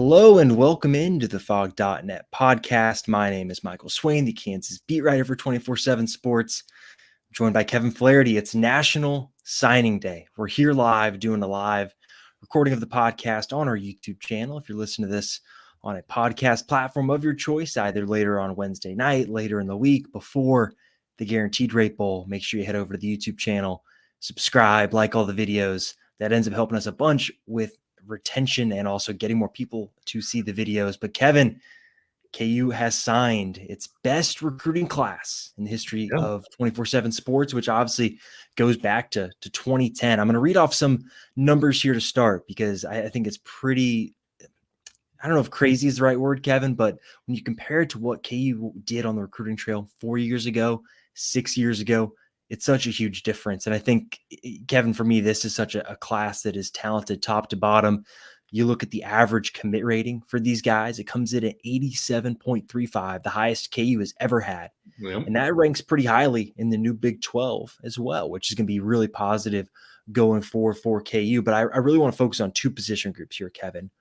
Hello and welcome into the Fog.net podcast. My name is Michael Swain, the Kansas beat writer for 24/7 Sports. I'm joined by Kevin Flaherty. It's National Signing Day. We're here live doing a live recording of the podcast on our YouTube channel. If you're listening to this on a podcast platform of your choice, either later on Wednesday night, later in the week, before the Guaranteed Rate Bowl, make sure you head over to the YouTube channel, subscribe, like all the videos. That ends up helping us a bunch with retention and also getting more people to see the videos. But Kevin, KU has signed its best recruiting class in the history of 24/7 Sports, which obviously goes back to 2010. I'm going to read off some numbers here to start because I think it's pretty, I don't know if crazy is the right word, Kevin, but when you compare it to what KU did on the recruiting trail 4 years ago, 6 years ago, it's such a huge difference. And I think, Kevin, for me, this is such a class that is talented top to bottom. You look at the average commit rating for these guys, it comes in at 87.35, the highest KU has ever had. Yep. And that ranks pretty highly in the new Big 12 as well, which is going to be really positive going forward for KU. But I really want to focus on two position groups here, Kevin.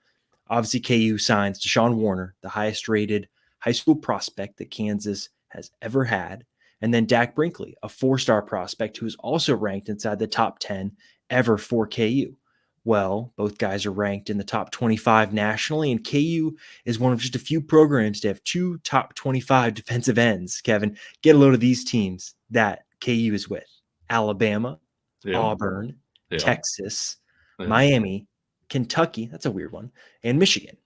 Obviously, KU signs Deshaun Warner, the highest rated high school prospect that Kansas has ever had. And then Dak Brinkley, a four-star prospect who is also ranked inside the top 10 ever for KU. Well, both guys are ranked in the top 25 nationally, and KU is one of just a few programs to have two top 25 defensive ends. Kevin, get a load of these teams that KU is with: Alabama, Auburn, Texas, Miami, Kentucky, that's a weird one, and Michigan.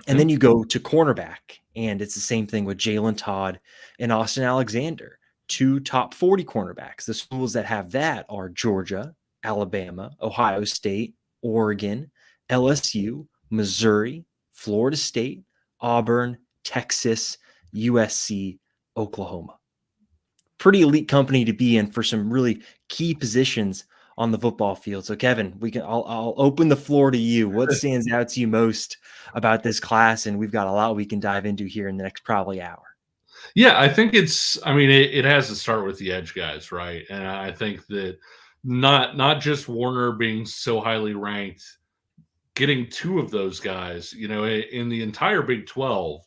And then you go to cornerback, and it's the same thing with Jalen Todd and Austin Alexander, two top 40 cornerbacks. The schools that have that are Georgia, Alabama, Ohio State, Oregon, LSU, Missouri, Florida State, Auburn, Texas, USC, Oklahoma. Pretty elite company to be in for some really key positions on the football field. So Kevin, I'll open the floor to you. What stands out to you most about this class? And we've got a lot we can dive into here in the next probably hour. Yeah, I think it has to start with the edge guys, right? And I think that not just Warner being so highly ranked, getting two of those guys, in the entire Big 12,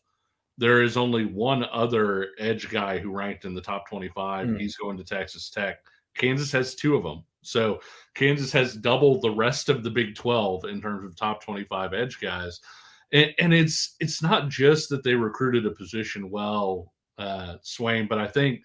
there is only one other edge guy who ranked in the top 25. He's going to Texas Tech. Kansas has two of them. So Kansas has doubled the rest of the Big 12 in terms of top 25 edge guys. And it's not just that they recruited a position well, Swain, but I think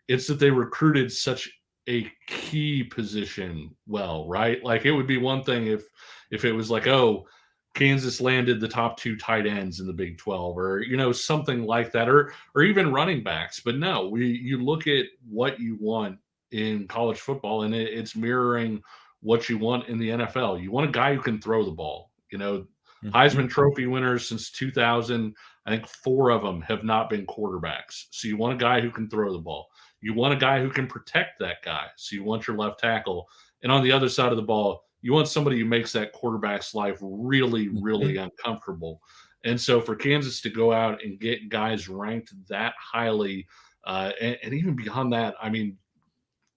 it's that they recruited such a key position well, right? Like, it would be one thing if it was like, oh, Kansas landed the top two tight ends in the Big 12 or, something like that, or even running backs. But no, you look at what you want in college football, and it's mirroring what you want in the NFL. You want a guy who can throw the ball. Heisman Trophy winners since 2000, I think 4 of them have not been quarterbacks. So you want a guy who can throw the ball. You want a guy who can protect that guy. So you want your left tackle. And on the other side of the ball, you want somebody who makes that quarterback's life really, really uncomfortable. And so for Kansas to go out and get guys ranked that highly, and even beyond that, I mean,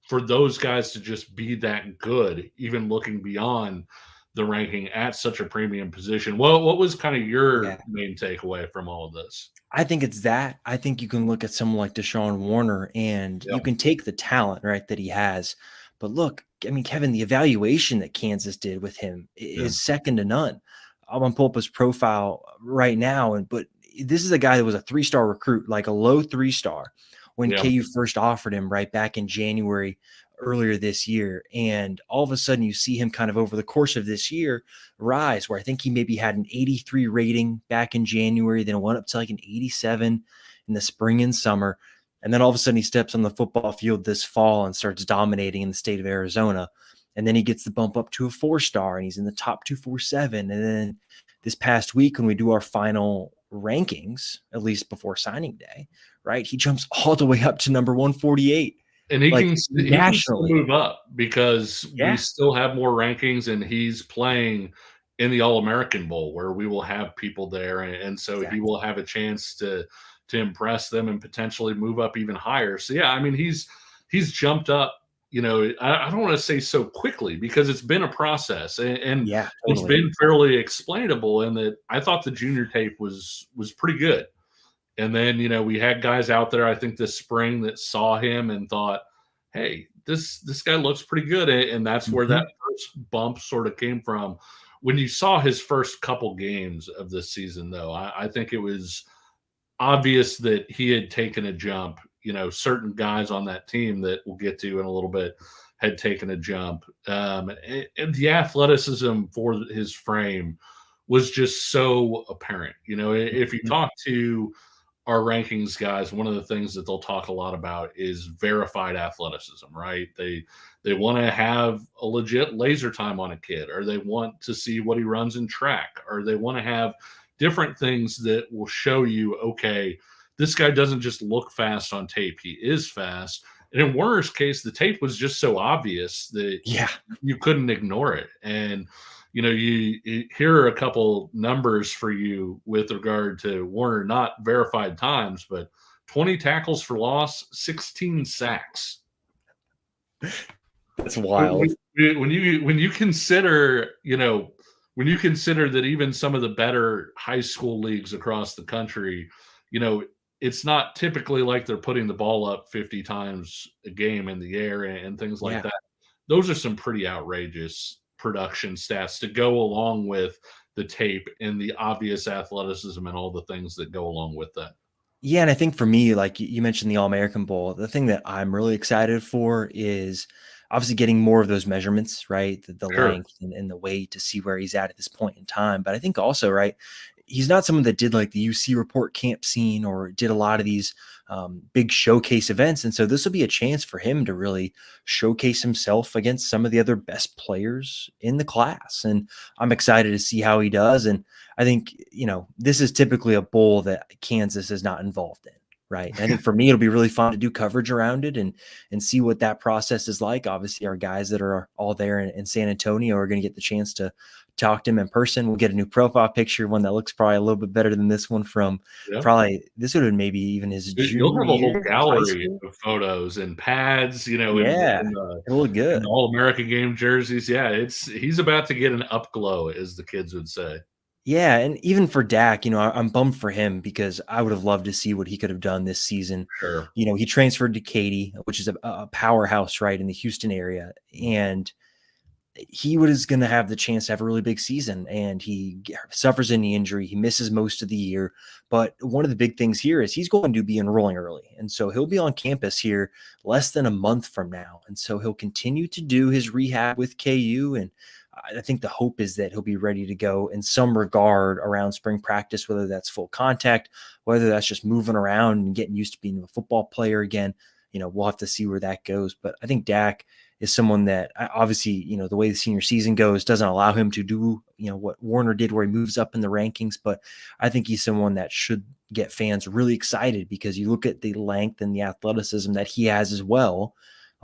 for those guys to just be that good, even looking beyond the ranking at such a premium position. Well, what was kind of your main takeaway from all of this? I think it's that. I think you can look at someone like Deshaun Warner and you can take the talent, right, that he has. But look, I mean, Kevin, the evaluation that Kansas did with him is second to none. I'm going to pull up his profile right now. But this is a guy that was a 3-star recruit, like a low 3-star when KU first offered him right back in January earlier this year. And all of a sudden you see him kind of over the course of this year rise, where I think he maybe had an 83 rating back in January, then it went up to like an 87 in the spring and summer. And then all of a sudden he steps on the football field this fall and starts dominating in the state of Arizona. And then he gets the bump up to a 4-star and he's in the top 247. And then this past week, when we do our final rankings, at least before signing day, right, he jumps all the way up to number 148. And he can still move up because we still have more rankings, and he's playing in the All-American Bowl where we will have people there. And so he will have a chance to impress them and potentially move up even higher. So, yeah, I mean, he's jumped up I don't want to say so quickly because it's been a process and Yeah, it's totally. been fairly explainable in that I thought the junior tape was pretty good. And then, we had guys out there, I think this spring that saw him and thought, hey, this guy looks pretty good. And that's where that Mhm. first bump sort of came from. When you saw his first couple games of this season, though, I think it was obvious that he had taken a jump. Certain guys on that team that we'll get to in a little bit had taken a jump. And the athleticism for his frame was just so apparent. If you Mhm. talk to our rankings guys, one of the things that they'll talk a lot about is verified athleticism, right? They want to have a legit laser time on a kid, or they want to see what he runs in track, or they want to have different things that will show you, okay, this guy doesn't just look fast on tape, he is fast. And in Warner's case, the tape was just so obvious that Yeah. you couldn't ignore it. And here are a couple numbers for you with regard to Warner, not verified times, but 20 tackles for loss, 16 sacks. That's wild. When you consider, when you consider that even some of the better high school leagues across the country, you know, it's not typically like they're putting the ball up 50 times a game in the air and things like Yeah. that. Those are some pretty outrageous production stats to go along with the tape and the obvious athleticism and all the things that go along with that. Yeah, and I think for me, like you mentioned the All-American Bowl, the thing that I'm really excited for is obviously getting more of those measurements, right? The Sure. length and the weight to see where he's at this point in time. But I think also, right, he's not someone that did like the UC report camp scene or did a lot of these big showcase events. And so this will be a chance for him to really showcase himself against some of the other best players in the class. And I'm excited to see how he does. And I think, this is typically a bowl that Kansas is not involved in, right? And I think for me, it'll be really fun to do coverage around it and see what that process is like. Obviously, our guys that are all there in San Antonio are going to get the chance to talk to him in person. We'll get a new profile picture, one that looks probably a little bit better than this one from Yeah. probably this would have been maybe even his You'll junior have a whole year of high gallery school. of photos and pads, Yeah, it'll look in the good. All-America game jerseys. Yeah, he's about to get an up glow, as the kids would say. Yeah, and even for Dak, I'm bummed for him because I would have loved to see what he could have done this season. Sure. He transferred to Katy, which is a powerhouse, right, in the Houston area, and he was going to have the chance to have a really big season, and he suffers a knee injury. He misses most of the year, but one of the big things here is he's going to be enrolling early, and so he'll be on campus here less than a month from now, and so he'll continue to do his rehab with KU, and I think the hope is that he'll be ready to go in some regard around spring practice, whether that's full contact, whether that's just moving around and getting used to being a football player again. We'll have to see where that goes. But I think Dak is someone that obviously, the way the senior season goes doesn't allow him to do, what Warner did where he moves up in the rankings. But I think he's someone that should get fans really excited because you look at the length and the athleticism that he has as well.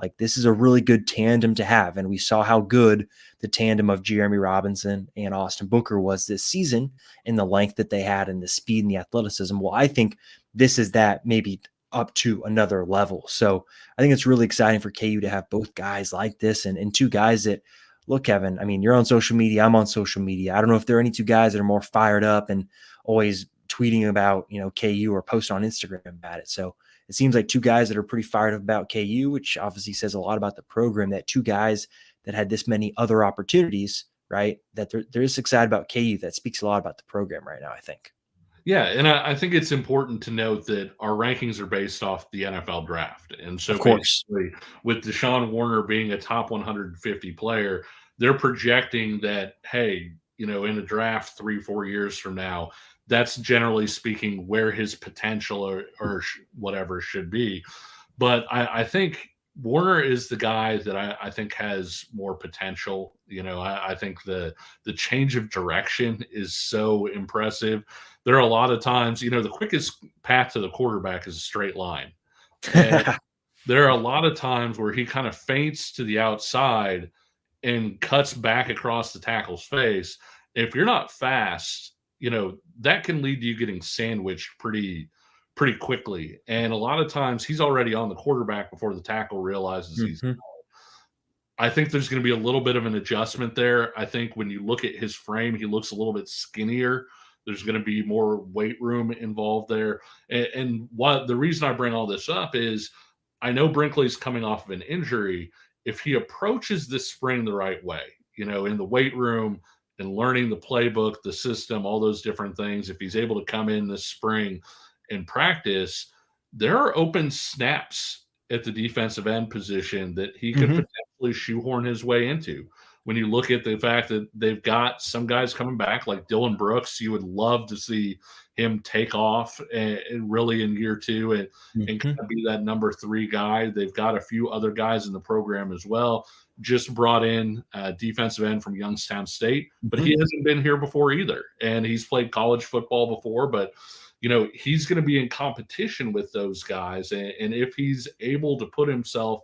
Like this is a really good tandem to have. And we saw how good the tandem of Jeremy Robinson and Austin Booker was this season in the length that they had and the speed and the athleticism. Well, I think this is that maybe up to another level. So I think it's really exciting for KU to have both guys like this and two guys that look, Kevin, I mean, you're on social media. I'm on social media. I don't know if there are any two guys that are more fired up and always tweeting about, KU or post on Instagram about it. So it seems like two guys that are pretty fired up about KU, which obviously says a lot about the program, that two guys that had this many other opportunities, right? That they're just excited about KU. That speaks a lot about the program right now, I think. Yeah, and I think it's important to note that our rankings are based off the NFL draft. And so Of course. basically, with Deshaun Warner being a top 150 player, they're projecting that, hey, in a draft 3-4 years from now, that's generally speaking where his potential or whatever should be. But I think Warner is the guy that I think has more potential. I think the change of direction is so impressive. There are a lot of times, the quickest path to the quarterback is a straight line. And there are a lot of times where he kind of feints to the outside and cuts back across the tackle's face. If you're not fast, that can lead to you getting sandwiched pretty quickly. And a lot of times he's already on the quarterback before the tackle realizes he's Mhm. I think there's going to be a little bit of an adjustment there. I think when you look at his frame, he looks a little bit skinnier. There's going to be more weight room involved there. And what the reason I bring all this up is I know Brinkley's coming off of an injury. If he approaches this spring the right way, in the weight room and learning the playbook, the system, all those different things, if he's able to come in this spring and practice, there are open snaps at the defensive end position that he could potentially shoehorn his way into. When you look at the fact that they've got some guys coming back, like Dylan Brooks, you would love to see him take off and really in year 2 and kind of be that number 3 guy. They've got a few other guys in the program as well. Just brought in a defensive end from Youngstown State, but he hasn't been here before either. And he's played college football before, but he's going to be in competition with those guys. And if he's able to put himself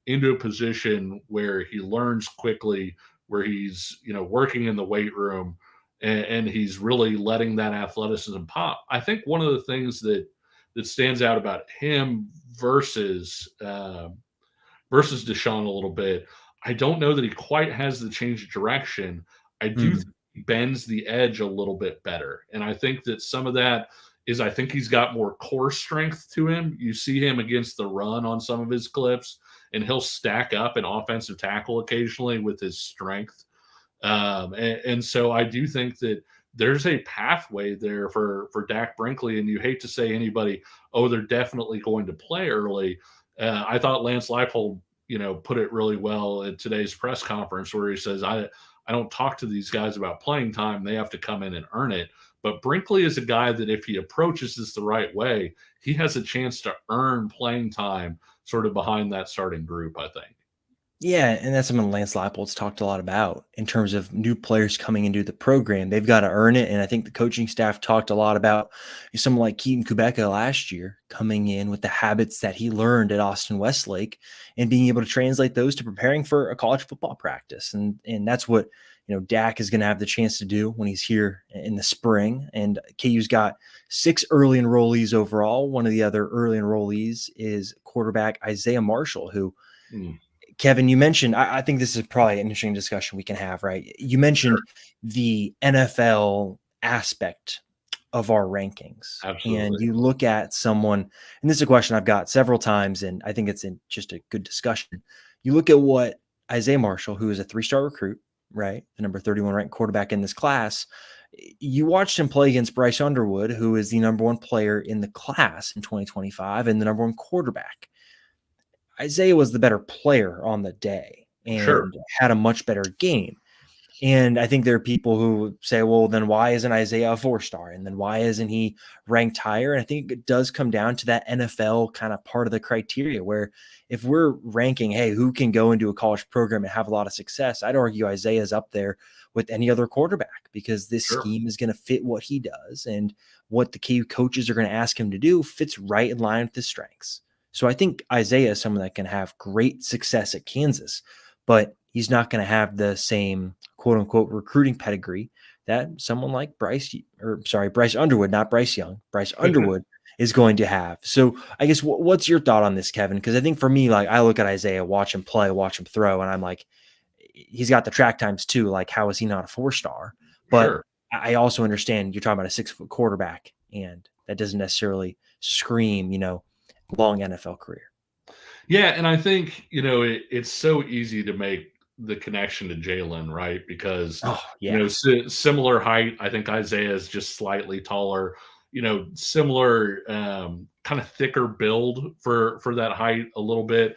into a position where he learns quickly, where he's, working in the weight room and he's really letting that athleticism pop, I think one of the things that stands out about him versus Deshaun a little bit, I don't know that he quite has the change of direction. I do think he bends the edge a little bit better. And I think that some of that is I think he's got more core strength to him. You see him against the run on some of his clips, and he'll stack up an offensive tackle occasionally with his strength. And so I do think that there's a pathway there for Dak Brinkley. And you hate to say anybody, they're definitely going to play early. I thought Lance Leipold, put it really well at today's press conference where he says, I don't talk to these guys about playing time. They have to come in and earn it. But Brinkley is a guy that if he approaches this the right way, he has a chance to earn playing time sort of behind that starting group, I think. Yeah, and that's something Lance Leipold's talked a lot about in terms of new players coming into the program. They've got to earn it, and I think the coaching staff talked a lot about someone like Keaton Kubeka last year coming in with the habits that he learned at Austin Westlake and being able to translate those to preparing for a college football practice. And that's what Dak is going to have the chance to do when he's here in the spring. And KU's got 6 early enrollees overall. One of the other early enrollees is quarterback Isaiah Marshall, who Kevin, you mentioned, I think this is probably an interesting discussion we can have, right? You mentioned the NFL aspect of our rankings. Absolutely. And you look at someone, and this is a question I've got several times, and I think it's just a good discussion. You look at what Isaiah Marshall, who is a 3-star recruit, right? The number 31 ranked quarterback in this class. You watched him play against Bryce Underwood, who is the number 1 player in the class in 2025 and the number 1 quarterback. Isaiah was the better player on the day and had a much better game. And I think there are people who say, well, then why isn't Isaiah a 4-star? And then why isn't he ranked higher? And I think it does come down to that NFL kind of part of the criteria where if we're ranking, hey, who can go into a college program and have a lot of success, I'd argue Isaiah's up there with any other quarterback because this scheme is going to fit what he does. And what the KU coaches are going to ask him to do fits right in line with his strengths. So I think Isaiah is someone that can have great success at Kansas, but he's not going to have the same quote unquote recruiting pedigree that someone like Bryce Underwood, not Bryce Young, Bryce Underwood is going to have. So I guess what's your thought on this, Kevin? Because I think for me, like I look at Isaiah, watch him play, watch him throw, and I'm like, he's got the track times too. Like, how is he not a 4-star? But I also understand you're talking about a 6-foot quarterback, and that doesn't necessarily scream, long NFL career. Yeah, and I think, it's so easy to make the connection to Jalen, right? Because, similar height. I think Isaiah is just slightly taller, similar kind of thicker build for that height a little bit.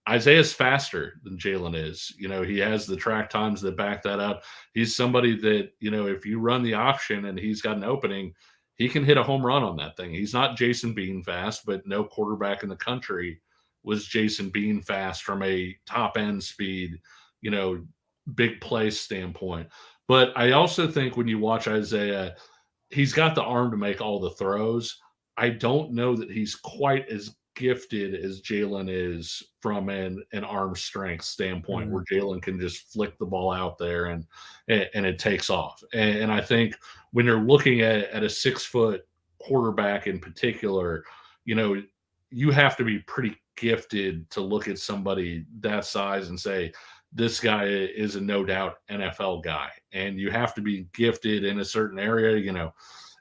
Isaiah's faster than Jalen is. He has the track times that back that up. He's somebody that, if you run the option and he's got an opening, he can hit a home run on that thing. He's not Jason Bean fast, but no quarterback in the country was Jason Bean fast from a top end speed, big play standpoint. But I also think when you watch Isaiah, he's got the arm to make all the throws. I don't know that he's quite as gifted as Jalen is from an arm strength standpoint, where Jalen can just flick the ball out there and it takes off. And I think when you're looking at a 6-foot quarterback in particular, you have to be pretty gifted to look at somebody that size and say, this guy is a no doubt NFL guy. And you have to be gifted in a certain area.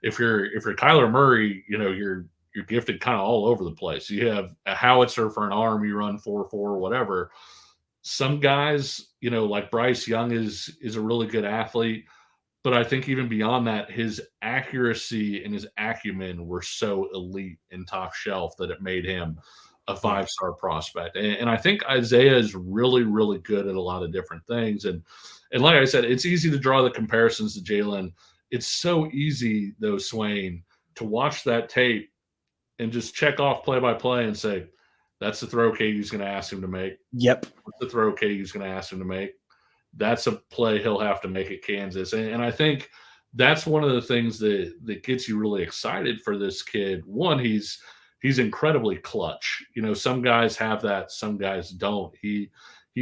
If you're Kyler Murray, you're gifted kind of all over the place. You have a howitzer for an arm, you run 4.4, whatever. Some guys, like Bryce Young is a really good athlete. But I think even beyond that, his accuracy and his acumen were so elite and top shelf that it made him a Yeah. five-star prospect. And I think Isaiah is really, really good at a lot of different things. And like I said, it's easy to draw the comparisons to Jalen. It's so easy, though, Swain, to watch that tape and just check off play by play and say, that's the throw KU's going to ask him to make. Yep. What's the throw KU's going to ask him to make? That's a play he'll have to make at Kansas. And I think that's one of the things that gets you really excited for this kid. One, he's incredibly clutch. Some guys have that, some guys don't. He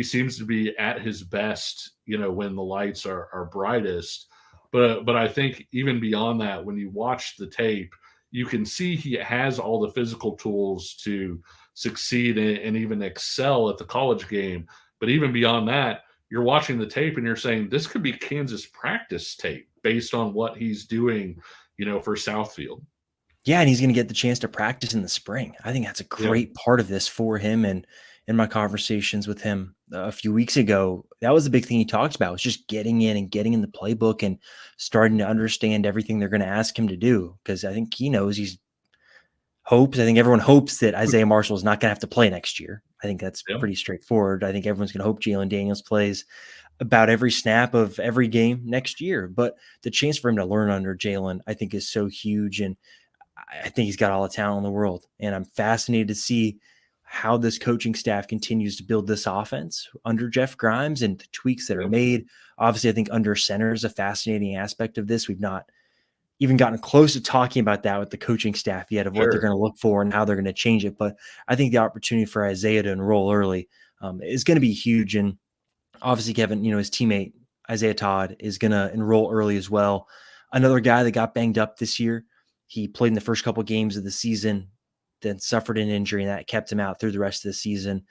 seems to be at his best, when the lights are brightest. But I think even beyond that, when you watch the tape, you can see he has all the physical tools to succeed and even excel at the college game. But even beyond that, you're watching the tape and you're saying this could be Kansas practice tape based on what he's doing, for Southfield. Yeah, and he's going to get the chance to practice in the spring. I think that's a great part of this for him. And in my conversations with him a few weeks ago, that was the big thing he talked about, was just getting in and getting in the playbook and starting to understand everything they're going to ask him to do. Because I think he knows I think everyone hopes that Isaiah Marshall is not going to have to play next year. I think that's pretty straightforward. I think everyone's going to hope Jalen Daniels plays about every snap of every game next year. But the chance for him to learn under Jalen, I think, is so huge. And I think he's got all the talent in the world. And I'm fascinated to see how this coaching staff continues to build this offense under Jeff Grimes and the tweaks that are made. Obviously, I think under center is a fascinating aspect of this. We've not even gotten close to talking about that with the coaching staff yet, of what they're going to look for and how they're going to change it. But I think the opportunity for Isaiah to enroll early is going to be huge. And obviously, Kevin, his teammate, Isaiah Todd, is going to enroll early as well. Another guy that got banged up this year. He played in the first couple of games of the season, then suffered an injury, and that kept him out through the rest of the season.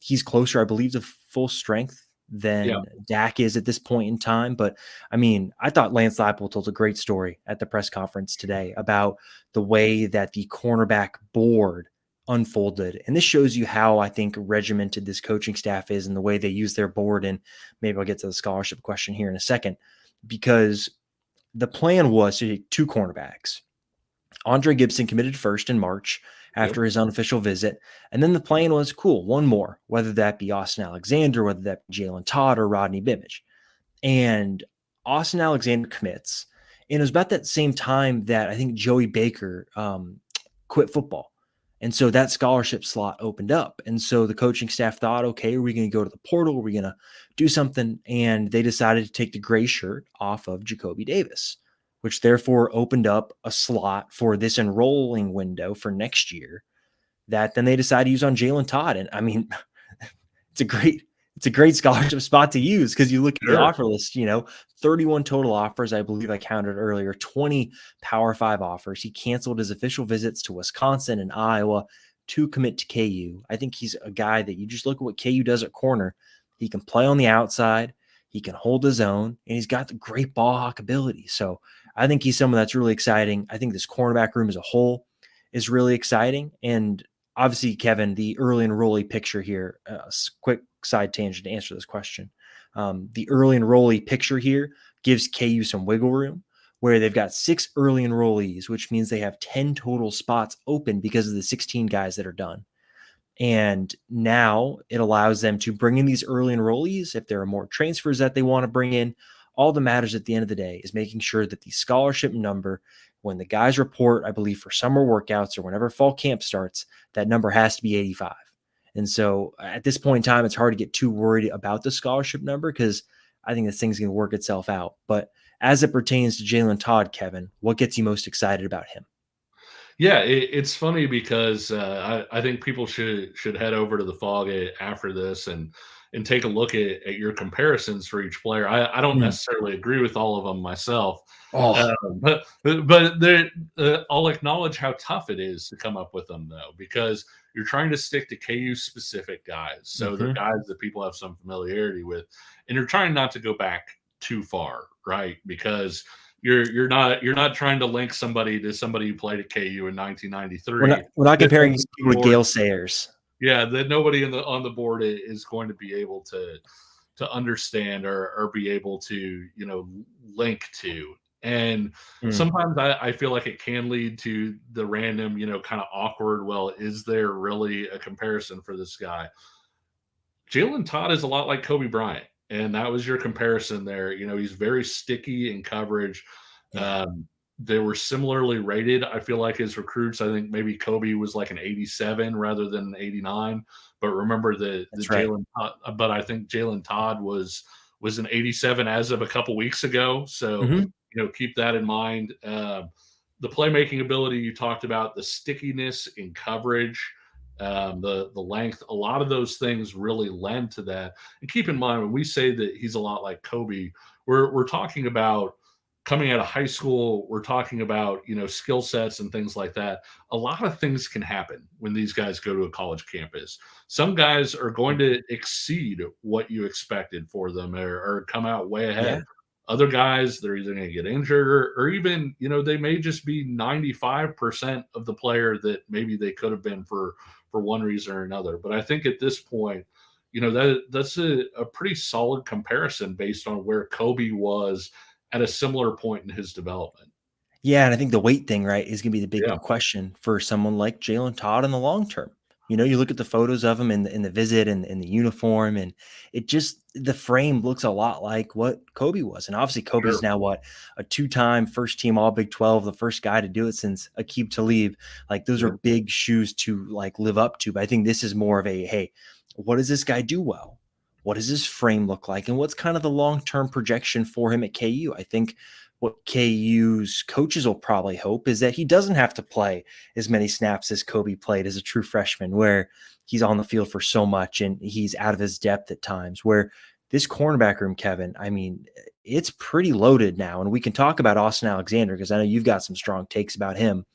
He's closer, I believe, to full strength than Dak is at this point in time. But I mean, I thought Lance Leipold told a great story at the press conference today about the way that the cornerback board unfolded. And this shows you how I think regimented this coaching staff is and the way they use their board. And maybe I'll get to the scholarship question here in a second, because the plan was to take two cornerbacks. Andre Gibson committed first in March after his unofficial visit. And then the plan was, cool, one more, whether that be Austin Alexander, whether that be Jalen Todd or Rodney Bimmage. And Austin Alexander commits. And it was about that same time that I think Joey Baker quit football. And so that scholarship slot opened up. And so the coaching staff thought, okay, are we going to go to the portal? Are we going to do something? And they decided to take the gray shirt off of Jacoby Davis, which therefore opened up a slot for this enrolling window for next year that then they decided to use on Jalen Todd. And I mean, it's a great scholarship spot to use, because you look at the offer list, 31 total offers. I believe I counted earlier, 20 Power 5 offers. He canceled his official visits to Wisconsin and Iowa to commit to KU. I think he's a guy that you just look at what KU does at corner. He can play on the outside. He can hold his own, and he's got the great ball hawk ability. So I think he's someone that's really exciting. I think this cornerback room as a whole is really exciting. And obviously, Kevin, the early enrollee picture here, quick side tangent to answer this question. The early enrollee picture here gives KU some wiggle room, where they've got 6 early enrollees, which means they have 10 total spots open because of the 16 guys that are done. And now it allows them to bring in these early enrollees if there are more transfers that they want to bring in. All that matters at the end of the day is making sure that the scholarship number, when the guys report, I believe for summer workouts or whenever fall camp starts, that number has to be 85. And so at this point in time, it's hard to get too worried about the scholarship number, because I think this thing's going to work itself out. But as it pertains to Jalen Todd, Kevin, what gets you most excited about him? Yeah, it's funny because I think people should head over to the Fog after this and take a look at your comparisons for each player. I don't Mm. necessarily agree with all of them myself, Oh, but I'll acknowledge how tough it is to come up with them though, because you're trying to stick to KU specific guys, so they're mhm. guys that people have some familiarity with, and you're trying not to go back too far, right? Because you're not trying to link somebody to somebody who played at KU in We're not 1993 we're not that comparing nobody these on the people to board, Gale Sayers. yeah, that nobody on the board is going to be able to understand or be able to link to. And Mm. sometimes I feel like it can lead to the random kind of awkward, well, is there really a comparison for this guy? Jalen Todd is a lot like Kobe Bryant, and that was your comparison there. He's very sticky in coverage. Yeah, Um, they were similarly rated. I feel like as recruits, I think maybe Kobe was like an 87 rather than an 89. But remember the that's right. Jalen, but I think Jalen Todd was an 87 as of a couple weeks ago. So Mhm. keep that in mind. The playmaking ability you talked about, the stickiness in coverage, the length, a lot of those things really lend to that. And keep in mind when we say that he's a lot like Kobe, we're talking about coming out of high school. We're talking about skill sets and things like that. A lot of things can happen when these guys go to a college campus. Some guys are going Mhm. to exceed what you expected for them, or come out way Yeah. ahead. Other guys, they're either going to get injured, or even they may just be 95% of the player that maybe they could have been for one reason or another. But I think at this point, that's a pretty solid comparison based on where Kobe was at a similar point in his development. Yeah, and I think the weight thing, right, is gonna be the big Yeah, question for someone like Jalen Todd in the long term. You look at the photos of him in the visit and in the uniform, and it just the frame looks a lot like what Kobe was. And obviously, Kobe's sure. now what a two-time first team All Big 12, the first guy to do it since Aqib Talib. Like those are Yeah. big shoes to like live up to. But I think this is more of a hey, what does this guy do well? What does his frame look like? And what's kind of the long-term projection for him at KU? I think what KU's coaches will probably hope is that he doesn't have to play as many snaps as Kobe played as a true freshman, where he's on the field for so much and he's out of his depth at times. Where this cornerback room, Kevin, I mean, it's pretty loaded now. And we can talk about Austin Alexander because I know you've got some strong takes about him.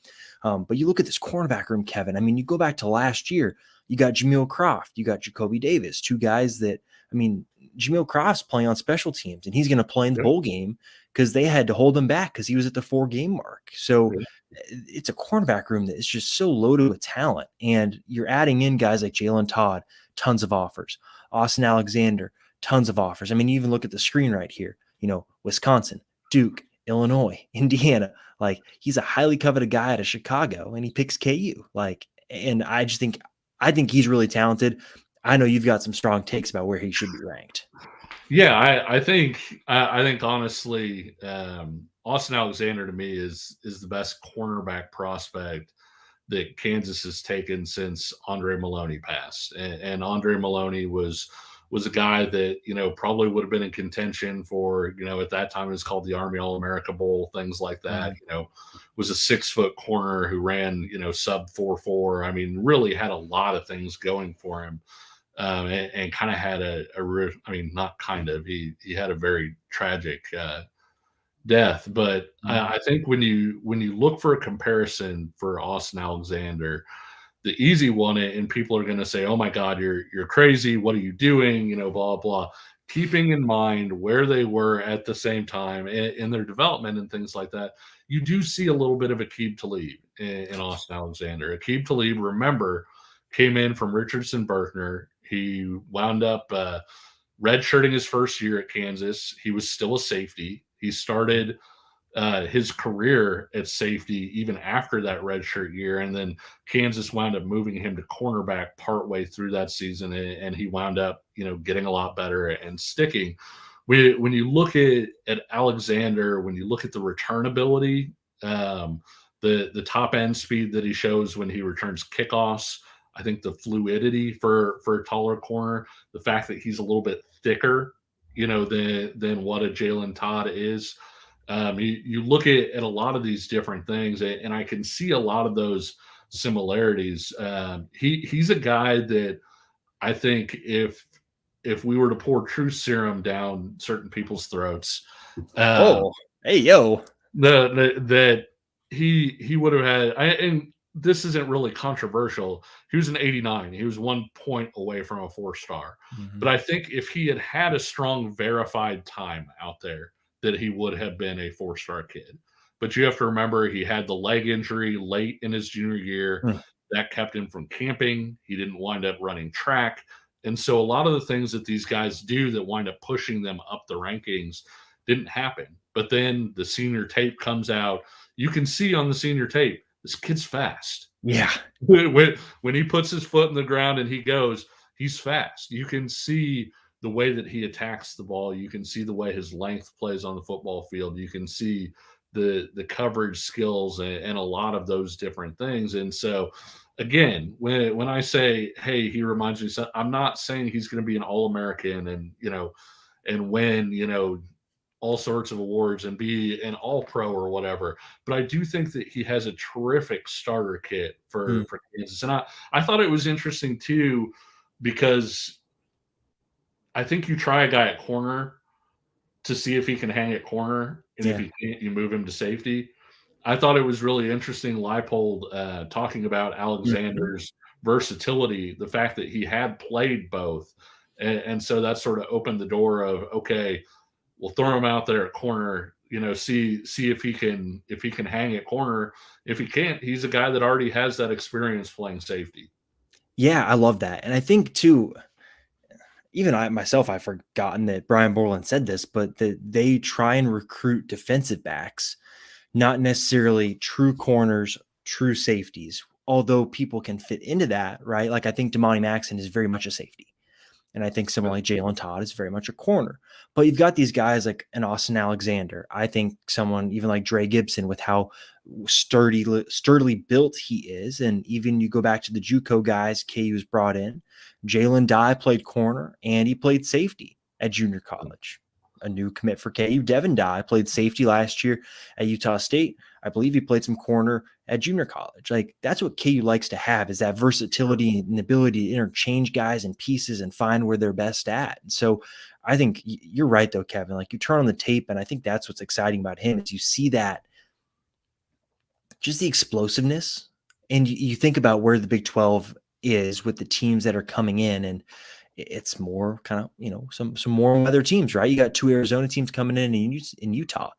But you look at this cornerback room, Kevin. I mean, you go back to last year, you got Jameel Croft, you got Jacoby Davis, two guys that, I mean, Jameel Croft's playing on special teams and he's going to play in the Yeah. bowl game because they had to hold him back because he was at the 4 game mark. So Yeah. it's a cornerback room that is just so loaded with talent. And you're adding in guys like Jalen Todd, tons of offers, Austin Alexander, tons of offers. I mean, you even look at the screen right here, Wisconsin, Duke, Illinois, Indiana. Like he's a highly coveted guy out of Chicago and he picks KU. Like, and I think he's really talented. I know you've got some strong takes about where he should be ranked. Yeah, I think honestly, Austin Alexander to me is the best cornerback prospect that Kansas has taken since Andre Maloney passed. And Andre Maloney was a guy that probably would have been in contention for at that time it was called the Army All America Bowl, things like that. Mm. Was a 6 foot corner who ran sub 4.4. I mean, really had a lot of things going for him. And kind of had I mean, not kind of, he had a very tragic death. But Mm. I think when you look for a comparison for Austin Alexander, the easy one, and people are going to say, "Oh my God, you're crazy! What are you doing?" Blah blah. Keeping in mind where they were at the same time in their development and things like that, you do see a little bit of Aqib Talib in Austin Alexander. Aqib Talib, remember, came in from Richardson Berkner. He wound up redshirting his first year at Kansas. He was still a safety. He started his career at safety even after that redshirt year, and then Kansas wound up moving him to cornerback partway through that season, and he wound up getting a lot better and sticking. When you look at Alexander, when you look at the return ability, the top end speed that he shows when he returns kickoffs, I think the fluidity for a taller corner, the fact that he's a little bit thicker, than what a Jalen Todd is. You look at a lot of these different things, and I can see a lot of those similarities. He's a guy that I think if we were to pour truth serum down certain people's throats, uh, Oh, hey, yo. that he would have had. And this isn't really controversial. He was an 89. He was 1 point away from a 4-star. But Mhm. I think if he had had a strong verified time out there, that he would have been a 4-star kid. But you have to remember he had the leg injury late in his junior year Mm. that kept him from camping. He didn't wind up running track. And so a lot of the things that these guys do that wind up pushing them up the rankings didn't happen. But then the senior tape comes out. You can see on the senior tape, this kid's fast. Yeah. When he puts his foot in the ground and he goes, he's fast. You can see the way that he attacks the ball. You can see the way his length plays on the football field. You can see the coverage skills and a lot of those different things. And so, again, when I say, hey, he reminds me, I'm not saying he's going to be an All American and and win all sorts of awards and be an all pro or whatever. But I do think that he has a terrific starter kit Mm. for Kansas. And I thought it was interesting too, because I think you try a guy at corner to see if he can hang at corner. And if Yeah. he can't, you move him to safety. I thought it was really interesting, Leipold talking about Mhm. Alexander's versatility, the fact that he had played both. And so that sort of opened the door of, okay, we'll throw him out there at corner, see if he can hang at corner. If he can't, he's a guy that already has that experience playing safety. Yeah, I love that. And I think too, even I myself, I've forgotten that Brian Borland said this, but that they try and recruit defensive backs, not necessarily true corners, true safeties. Although people can fit into that, right? Like I think Damani Maxon is very much a safety. And I think someone like Jalen Todd is very much a corner. But you've got these guys like an Austin Alexander. I think someone even like Dre Gibson with how sturdily built he is. And even you go back to the JUCO guys KU's brought in. Jalen Dye played corner and he played safety at junior college. A new commit for KU, Devin Dye, played safety last year at Utah State. I believe he played some corner at junior college. Like that's what KU likes to have, is that versatility and the ability to interchange guys and pieces and find where they're best at. And so I think you're right though, Kevin. Like you turn on the tape, and I think that's what's exciting about him is you see that just the explosiveness, and you think about where the Big 12 is with the teams that are coming in, and it's more kind of some more weather teams, right? You got 2 Arizona teams coming in Utah.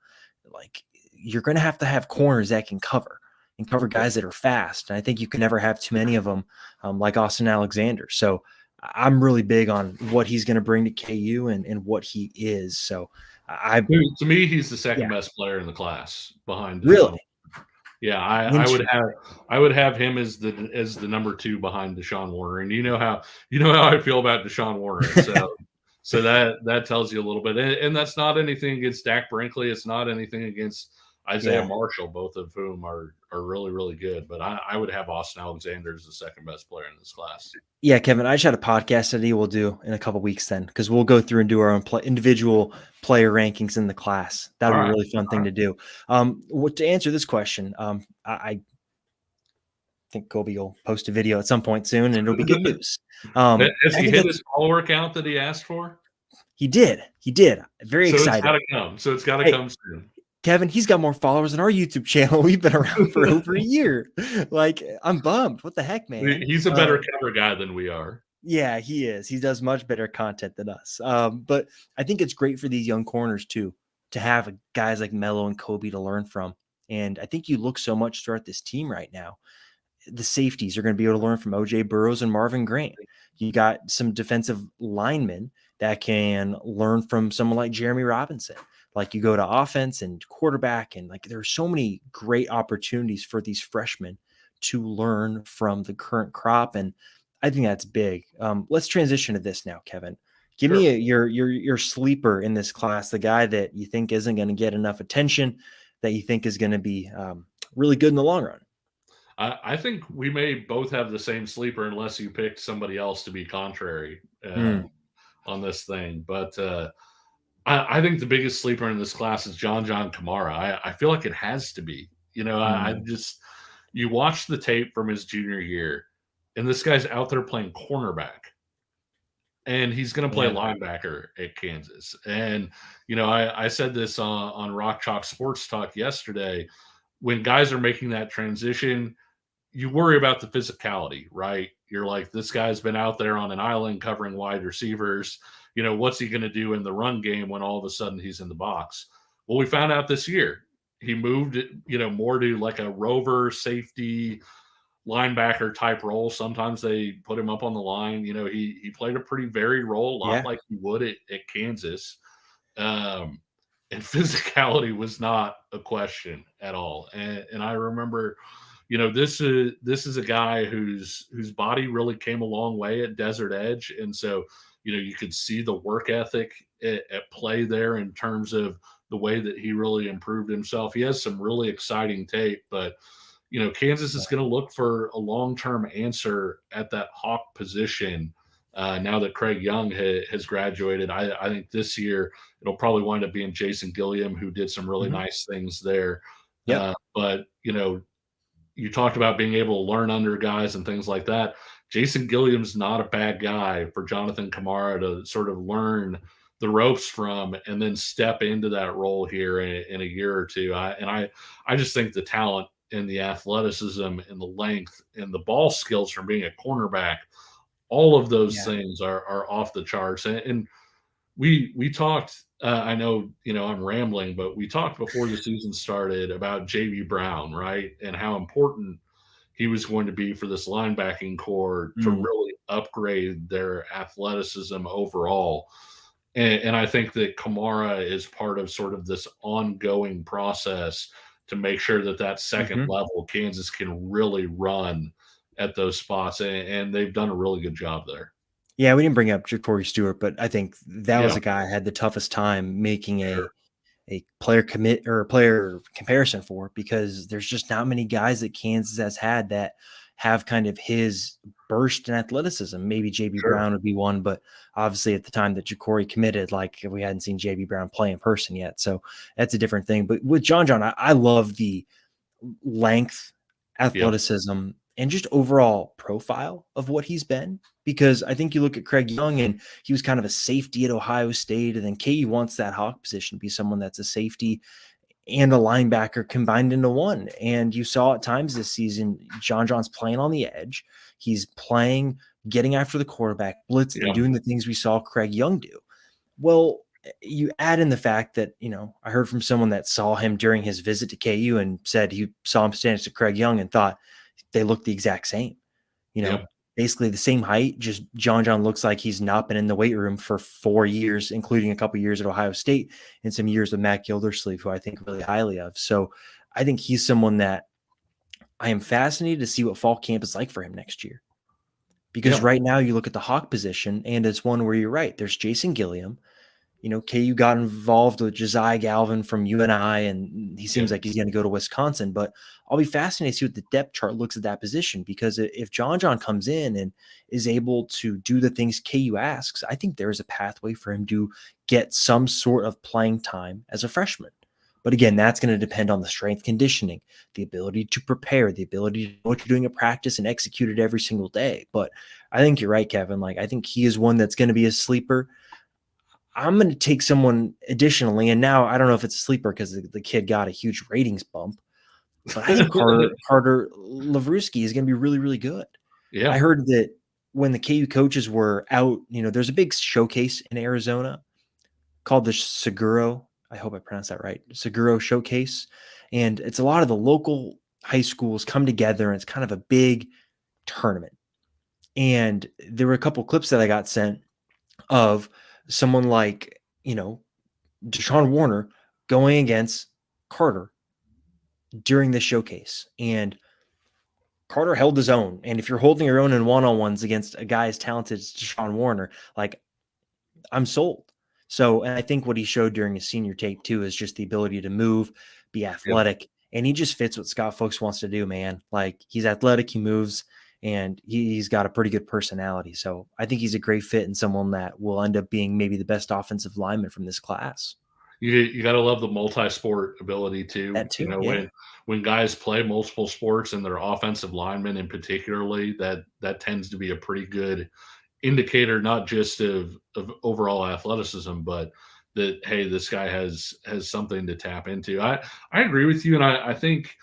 Like you're going to have corners that can cover and cover guys that are fast. And I think you can never have too many of them, like Austin Alexander. So I'm really big on what he's going to bring to KU and what he is. So To me, he's the second yeah, best player in the class behind really. Deshaun. Yeah, I would have him as the number 2 behind Deshaun Warner. And you know how I feel about Deshaun Warner. So that tells you a little bit. And that's not anything against Dak Brinkley. It's not anything against Isaiah Yeah. Marshall, both of whom are really, really good. But I would have Austin Alexander as the second best player in this class. Yeah, Kevin, I just had a podcast study we'll do in a couple weeks then, because we'll go through and do our own individual player rankings in the class. That'll All be a right. really fun thing to do. To answer this question, I think Kobe will post a video at some point soon, and it'll be good news. Has I he think hit his call workout that he asked for? he did. He did. Very So it's excited. got to come. So it's got to Hey, come soon. Kevin, he's got more followers than our YouTube channel. We've been around for over a year. Like, I'm bummed. What the heck, man? He's a better cover guy than we are. Yeah, he is. He does much better content than us. But I think it's great for these young corners too, to have guys like Melo and Kobe to learn from. And I think you look so much throughout this team right now. The safeties are going to be able to learn from OJ Burrows and Marvin Grant. You got some defensive linemen that can learn from someone like Jeremy Robinson. Like you go to offense and quarterback, and like there are so many great opportunities for these freshmen to learn from the current crop. And I think that's big. Let's transition to this now, Kevin. Give Sure. me your sleeper in this class, the guy that you think isn't going to get enough attention, that you think is going to be really good in the long run. I think we may both have the same sleeper unless you picked somebody else to be contrary on this thing. But I think the biggest sleeper in this class is John Kamara. I feel like it has to be. I Mm, just you watch the tape from his junior year, and this guy's out there playing cornerback, and he's going to play yeah. linebacker at Kansas. And I said this on Rock Chalk Sports Talk yesterday. When guys are making that transition, you worry about the physicality, right? You're like, this guy's been out there on an island covering wide receivers. What's he going to do in the run game when all of a sudden he's in the box? Well, we found out this year he moved, more to like a rover safety linebacker type role. Sometimes they put him up on the line. He played a pretty varied role, a lot Yeah. like he would at Kansas. Um, and physicality was not a question at all. And I remember, this is a guy whose body really came a long way at Desert Edge, and so you could see the work ethic at play there in terms of the way that he really improved himself. He has some really exciting tape, but Kansas is going to look for a long-term answer at that Hawk position. Now that Craig Young has graduated, I think this year it'll probably wind up being Jason Gilliam, who did some really Hmm. nice things there. Yep. But you talked about being able to learn under guys and things like that. Jason Gilliam's not a bad guy for Jonathan Kamara to sort of learn the ropes from and then step into that role here in a year or two. I just think the talent and the athleticism and the length and the ball skills from being a cornerback, all of those Yeah. things are off the charts. And we talked. I know I'm rambling, but we talked before the season started about JB Brown, right, and how important he was going to be for this linebacking core to Mm, really upgrade their athleticism overall. And I think that Kamara is part of sort of this ongoing process to make sure that second hmm. level Kansas can really run at those spots, and they've done a really good job there. Yeah, we didn't bring up Ja'Cory Stewart, but I think that was Yeah, a guy I had the toughest time making sure. a player commit or a player comparison for, because there's just not many guys that Kansas has had that have kind of his burst in athleticism. Maybe JB Sure. Brown would be one, but obviously at the time that Ja'Cory committed, like we hadn't seen JB Brown play in person yet. So that's a different thing. But with John, I love the length, Yep. athleticism, and just overall profile of what he's been. Because I think you look at Craig Young and he was kind of a safety at Ohio State, and then KU wants that Hawk position to be someone that's a safety and a linebacker combined into one. And you saw at times this season, John's playing on the edge. He's playing, getting after the quarterback, blitzing, and Yep. doing the things we saw Craig Young do. Well, you add in the fact that, I heard from someone that saw him during his visit to KU and said he saw him stand next to Craig Young and thought they looked the exact same. You Yep. know, basically the same height, just John looks like he's not been in the weight room for 4 years, including a couple years at Ohio State and some years with Matt Gildersleeve, who I think really highly of. So I think he's someone that I am fascinated to see what fall camp is like for him next year. Because Yep. right now you look at the Hawk position and it's one where you're right. There's Jason Gilliam. KU got involved with Josiah Galvin from UNI, and he seems Yep. like he's going to go to Wisconsin. But I'll be fascinated to see what the depth chart looks at that position, because if John comes in and is able to do the things KU asks, I think there is a pathway for him to get some sort of playing time as a freshman. But again, that's going to depend on the strength conditioning, the ability to prepare, the ability to know what you're doing at practice and execute it every single day. But I think you're right, Kevin. Like, I think he is one that's going to be a sleeper. I'm going to take someone additionally, and now I don't know if it's a sleeper because the kid got a huge ratings bump, but I think Carter Lavruski is going to be really, really good. I Yeah. heard that when the KU coaches were out, there's a big showcase in Arizona called the Seguro. I hope I pronounced that right. Seguro Showcase. And it's a lot of the local high schools come together, and it's kind of a big tournament. And there were a couple clips that I got sent of someone like, Deshaun Warner going against Carter during the showcase. And Carter held his own. And if you're holding your own in one-on-ones against a guy as talented as Deshaun Warner, like, I'm sold. So, and I think what he showed during his senior tape too is just the ability to move, be Yep. athletic, and he just fits what Scott Folks wants to do, man. Like, he's athletic, he moves, and he's got a pretty good personality. So I think he's a great fit and someone that will end up being maybe the best offensive lineman from this class. You got to love the multi-sport ability too. That too, yeah. When guys play multiple sports and they're offensive linemen in particularly, that tends to be a pretty good indicator, not just of overall athleticism, but that, hey, this guy has something to tap into. I agree with you, and I think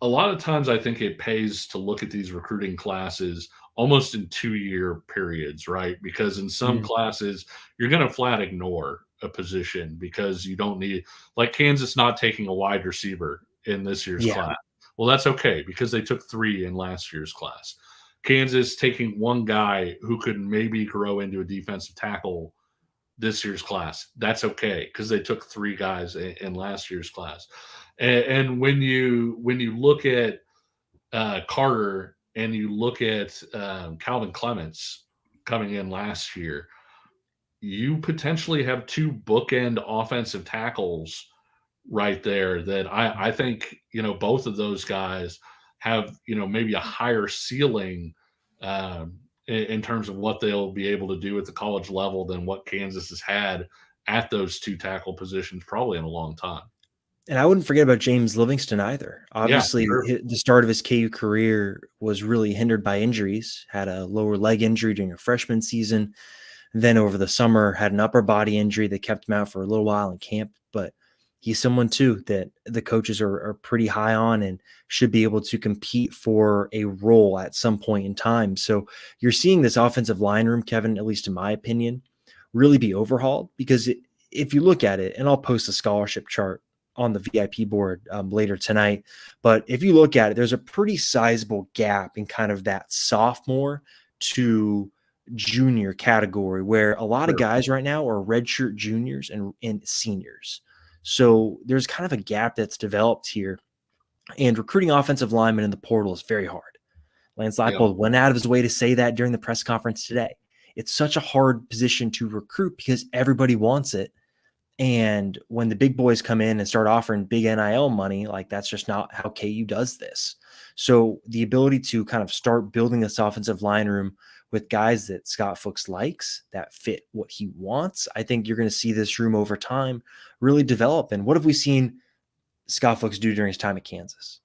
a lot of times I think it pays to look at these recruiting classes almost in 2-year periods, right? Because in some classes you're going to flat ignore a position because you don't need, like Kansas not taking a wide receiver in this year's Yeah. class. Well, that's okay because they took 3 in last year's class. Kansas taking one guy who could maybe grow into a defensive tackle this year's class. That's okay because they took 3 guys in last year's class. And when you look at Carter and you look at Calvin Clements coming in last year, you potentially have 2 bookend offensive tackles right there that I think, both of those guys have, maybe a higher ceiling in terms of what they'll be able to do at the college level than what Kansas has had at those 2 tackle positions probably in a long time. And I wouldn't forget about James Livingston either. Obviously, sure. the start of his KU career was really hindered by injuries. Had a lower leg injury during a freshman season. Then over the summer, had an upper body injury that kept him out for a little while in camp. But he's someone, too, that the coaches are pretty high on and should be able to compete for a role at some point in time. So you're seeing this offensive line room, Kevin, at least in my opinion, really be overhauled because if you look at it, and I'll post a scholarship chart on the VIP board later tonight. But if you look at it, there's a pretty sizable gap in kind of that sophomore to junior category where a lot of guys right now are redshirt juniors and seniors. So there's kind of a gap that's developed here. And recruiting offensive linemen in the portal is very hard. Lance Leipold went out of his way to say that during the press conference today. It's such a hard position to recruit because everybody wants it. And when the big boys come in and start offering big NIL money, like that's just not how KU does this. So the ability to kind of start building this offensive line room with guys that Scott Fuchs likes that fit what he wants, I think you're going to see this room over time really develop. And what have we seen Scott Fuchs do during his time at Kansas?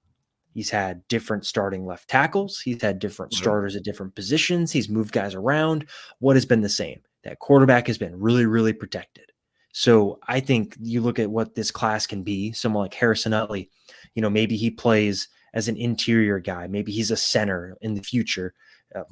He's had different starting left tackles. He's had different starters at different positions. He's moved guys around. What has been the same? That quarterback has been really, really protected. So I think you look at what this class can be, someone like Harrison Utley, maybe he plays as an interior guy. Maybe he's a center in the future.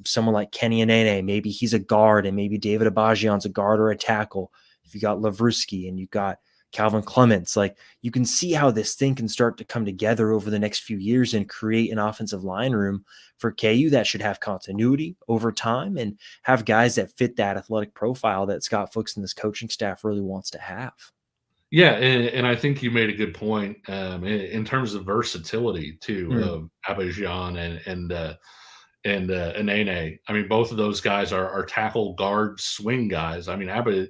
Someone like Kenny Anene, maybe he's a guard, and maybe David Abagion's a guard or a tackle. If you got Lavruski and you got Calvin Clements, like you can see how this thing can start to come together over the next few years and create an offensive line room for KU that should have continuity over time and have guys that fit that athletic profile that Scott Fuchs and this coaching staff really wants to have. Yeah, and I think you made a good point in terms of versatility too of Abajian and Anene. I mean, both of those guys are tackle, guard, swing guys. I mean,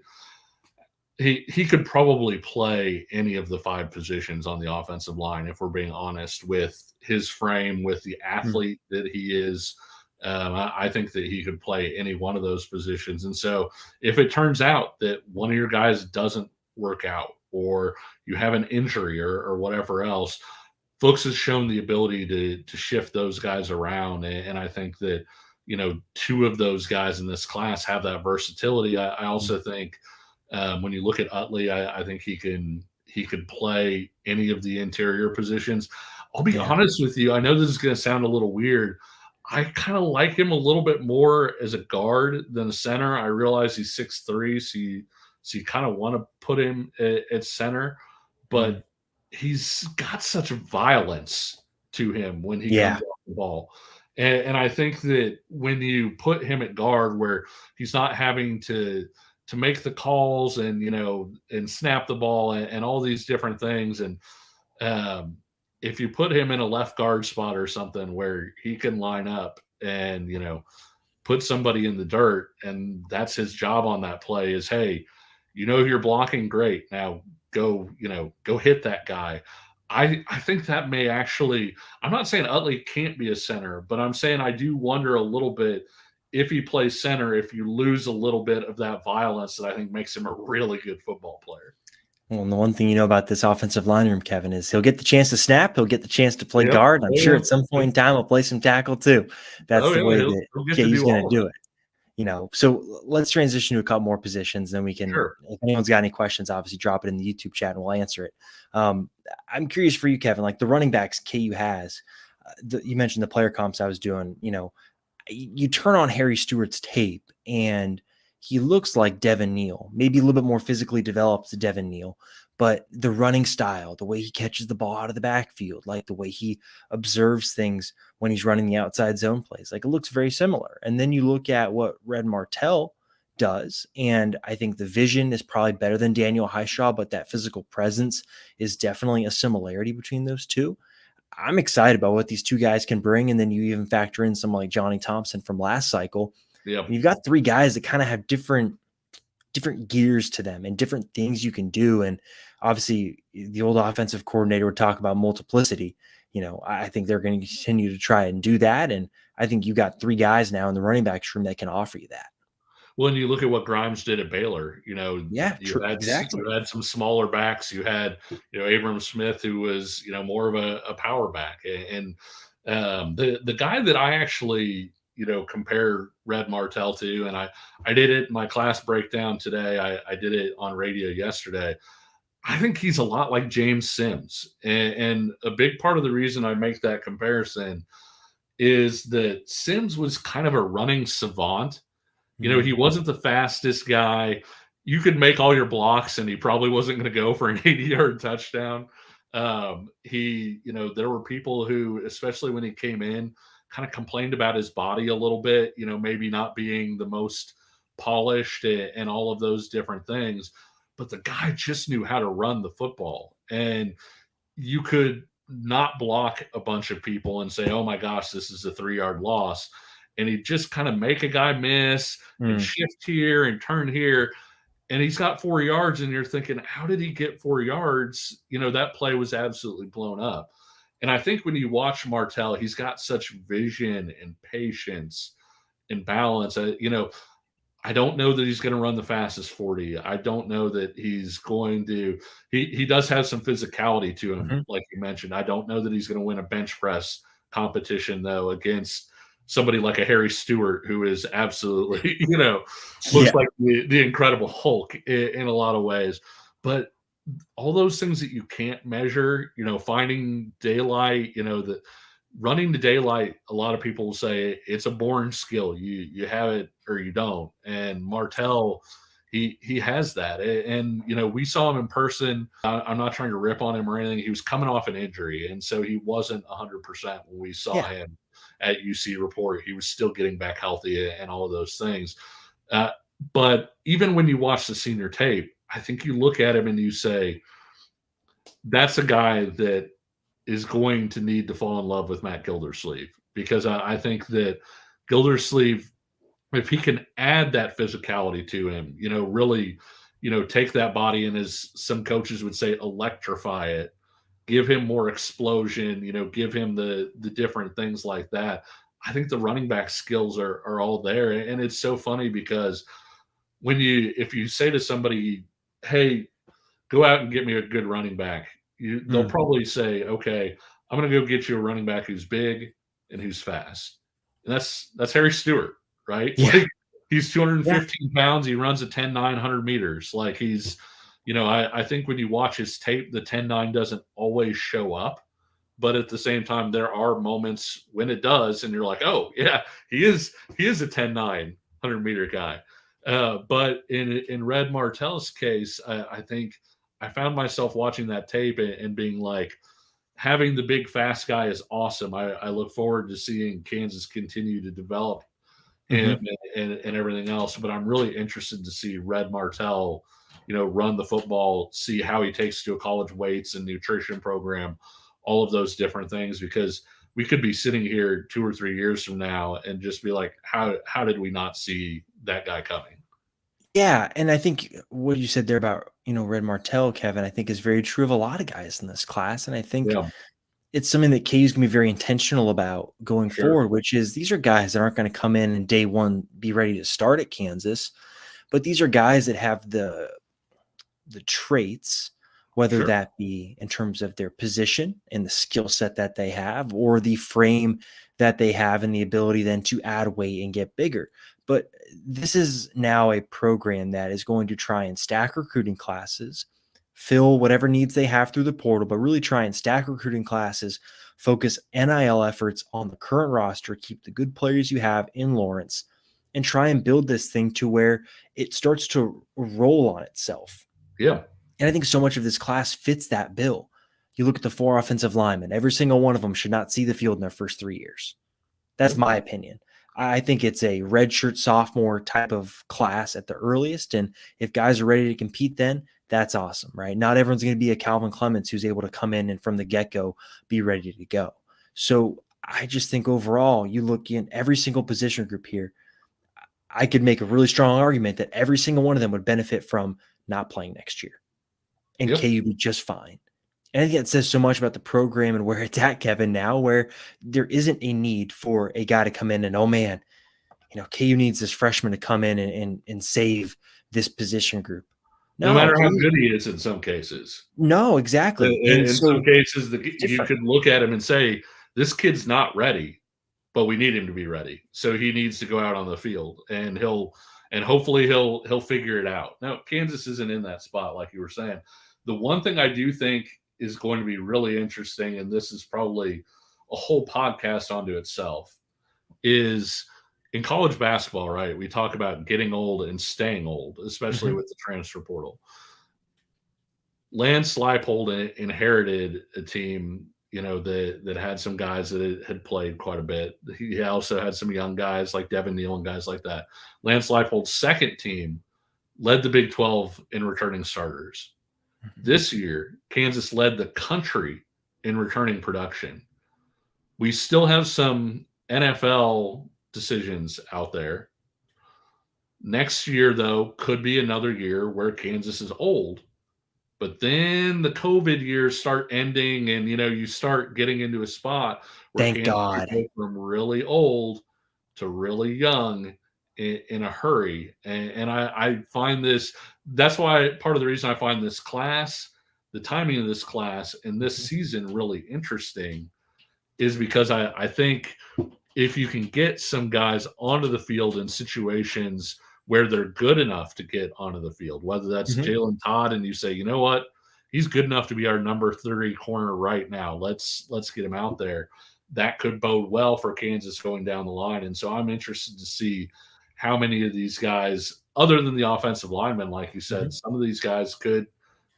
he could probably play any of the 5 positions on the offensive line if we're being honest with his frame, with the athlete that he is. I think that he could play any one of those positions. And so if it turns out that one of your guys doesn't work out or you have an injury or whatever else, Fuchs has shown the ability to shift those guys around. And I think that, 2 of those guys in this class have that versatility. I also think when you look at Utley, I think he could play any of the interior positions. I'll be honest with you. I know this is going to sound a little weird. I kind of like him a little bit more as a guard than a center. I realize he's 6'3", so you kind of want to put him at center, but he's got such violence to him when he comes off the ball. And I think that when you put him at guard where he's not having to make the calls and, and snap the ball and all these different things. And if you put him in a left guard spot or something where he can line up and, put somebody in the dirt, and that's his job on that play is, hey, you're blocking great. Now go hit that guy. I think that may actually, I'm not saying Utley can't be a center, but I'm saying I do wonder a little bit if he plays center, if you lose a little bit of that violence that I think makes him a really good football player. Well, and the one thing you know about this offensive line room, Kevin, is he'll get the chance to snap. He'll get the chance to play Yep. guard. I'm Oh, sure yeah. at some point in time he'll play some tackle too. That's Oh, the yeah. way He'll, that he'll get to KU's do going to all of do it. it. So let's transition to a couple more positions. Then we can, Sure. if anyone's got any questions, obviously drop it in the YouTube chat and we'll answer it. I'm curious for you, Kevin, like the running backs KU has, you mentioned the player comps I was doing, you turn on Harry Stewart's tape and he looks like Devin Neal, maybe a little bit more physically developed to Devin Neal, but the running style, the way he catches the ball out of the backfield, like the way he observes things when he's running the outside zone plays, like it looks very similar. And then you look at what Red Martell does, and I think the vision is probably better than Daniel Highshaw, but that physical presence is definitely a similarity between those two. I'm excited about what these two guys can bring. And then you even factor in someone like Johnny Thompson from last cycle. Yeah. And you've got three guys that kind of have different gears to them and different things you can do. And obviously the old offensive coordinator would talk about multiplicity. I think they're going to continue to try and do that. And I think you got three guys now in the running backs room that can offer you that. Well, and you look at what Grimes did at Baylor, Yeah, you true. had Exactly. you had some smaller backs. You had, Abram Smith, who was, more of a power back. And the guy that I actually, compare Red Martell to, and I did it in my class breakdown today. I did it on radio yesterday. I think he's a lot like James Sims. And a big part of the reason I make that comparison is that Sims was kind of a running savant. He wasn't the fastest guy. You could make all your blocks, and he probably wasn't going to go for an 80-yard touchdown. There were people who, especially when he came in, kind of complained about his body a little bit, maybe not being the most polished and all of those different things. But the guy just knew how to run the football. And you could not block a bunch of people and say, oh my gosh, this is a 3-yard loss. And he'd just kind of make a guy miss and shift here and turn here. And he's got 4 yards, and you're thinking, how did he get 4 yards? That play was absolutely blown up. And I think when you watch Martell, he's got such vision and patience and balance. I don't know that he's going to run the fastest 40. I don't know that he's going to. He does have some physicality to him, like you mentioned. I don't know that he's going to win a bench press competition, though, against somebody like a Harry Stewart, who is absolutely, looks like the Incredible Hulk in a lot of ways. But all those things that you can't measure, finding daylight, the running to daylight, a lot of people will say it's a born skill. You have it or you don't. And Martell, he has that. And we saw him in person. I'm not trying to rip on him or anything. He was coming off an injury, and so he wasn't 100% when we saw him at UC Report. He was still getting back healthy and all of those things. But even when you watch the senior tape, I think you look at him and you say, that's a guy that is going to need to fall in love with Matt Gildersleeve, because I think that Gildersleeve, if he can add that physicality to him, really, take that body and, as some coaches would say, electrify it, give him more explosion, give him the different things like that. I think the running back skills are all there. And it's so funny because if you say to somebody, hey, go out and get me a good running back, they'll probably say, okay, I'm going to go get you a running back who's big and who's fast. And that's Harry Stewart, right? Yeah. Like, he's 215 pounds. He runs a 10-900 meters. Like, he's, I think when you watch his tape, the 10-9 doesn't always show up. But at the same time, there are moments when it does, and you're like, oh, yeah, he is a 10-9 100-meter guy. But in Red Martell's case, I think I found myself watching that tape and being like, having the big fast guy is awesome. I look forward to seeing Kansas continue to develop him and everything else. But I'm really interested to see Red Martell, run the football, see how he takes to a college weights and nutrition program, all of those different things, because we could be sitting here 2 or 3 years from now and just be like, how did we not see that guy coming? Yeah, and I think what you said there about, Red Martell, Kevin, I think is very true of a lot of guys in this class, and I think Yeah, it's something that KU's gonna be very intentional about going sure. forward, which is these are guys that aren't gonna come in and day one be ready to start at Kansas, but these are guys that have the traits, whether Sure. that be in terms of their position and the skill set that they have, or the frame that they have and the ability then to add weight and get bigger. But this is now a program that is going to try and stack recruiting classes, fill whatever needs they have through the portal, but really try and stack recruiting classes, focus NIL efforts on the current roster, keep the good players you have in Lawrence, and try and build this thing to where it starts to roll on itself. Yeah. And I think so much of this class fits that bill. You look at the 4 offensive linemen, every single one of them should not see the field in their first 3 years. That's Yep. my opinion. I think it's a redshirt sophomore type of class at the earliest. And if guys are ready to compete, then that's awesome, right? Not everyone's going to be a Calvin Clements who's able to come in and from the get go be ready to go. So I just think overall, you look in every single position group here, I could make a really strong argument that every single one of them would benefit from not playing next year, and Yep. KU be just fine. And I think it says so much about the program and where it's at, Kevin, now, where there isn't a need for a guy to come in and, oh man, KU needs this freshman to come in and save this position group. No No, matter how KU, good he is in some cases. no, exactly. And In some so cases, it's you different. could look at him and say, "This kid's not ready, but we need him to be ready. So he needs to go out on the field, and hopefully he'll figure it out." Now, Kansas isn't in that spot, like you were saying. The one thing I do think is going to be really interesting, and this is probably a whole podcast onto itself, is in college basketball, right? We talk about getting old and staying old, especially Mhm. with the transfer portal. Lance Leipold inherited a team, that had some guys that had played quite a bit. He also had some young guys like Devin Neal and guys like that. Lance Leipold's second team led the Big 12 in returning starters. Mhm. This year, Kansas led the country in returning production. We still have some NFL decisions out there. Next year, though, could be another year where Kansas is old. But then the COVID years start ending, and you start getting into a spot where Thank Kansas could God. go from really old to really young in a hurry. And I find this. That's why part of the reason I find this class, the timing of this class, and this Mhm. season really interesting is because I think if you can get some guys onto the field in situations where they're good enough to get onto the field, whether that's Mhm. Jalen Todd and you say, you know what, he's good enough to be our number 30 corner right now. Let's get him out there. That could bode well for Kansas going down the line. And so I'm interested to see how many of these guys, other than the offensive linemen, like you said, Mhm. some of these guys could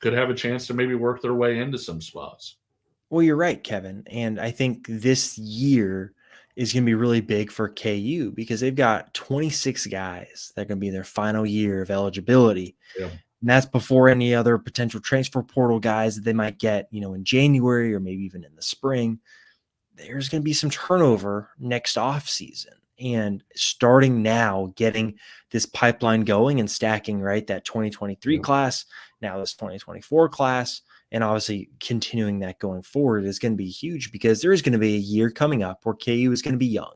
have a chance to maybe work their way into some spots. Well, you're right, Kevin. And I think this year is going to be really big for KU because they've got 26 guys that are going to be in their final year of eligibility. Yeah. And that's before any other potential transfer portal guys that they might get, in January or maybe even in the spring. There's going to be some turnover next off season. And starting now, getting this pipeline going and stacking, right, that 2023 Yeah. class, now this 2024 class, and obviously continuing that going forward is going to be huge because there is going to be a year coming up where KU is going to be young.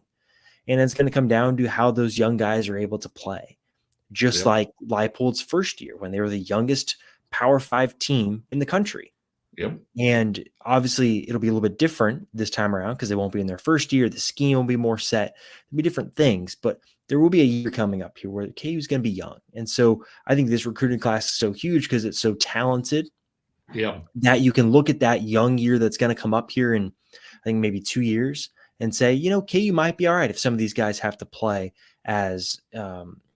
And it's going to come down to how those young guys are able to play. Just Yep. like Leipold's first year when they were the youngest Power 5 team in the country. Yep. And obviously, it'll be a little bit different this time around because they won't be in their first year. The scheme will be more set. There'll be different things, but there will be a year coming up here where KU is going to be young. And so I think this recruiting class is so huge because it's so talented Yep. that you can look at that young year that's going to come up here in, I think, maybe 2 years and say, KU might be all right if some of these guys have to play as,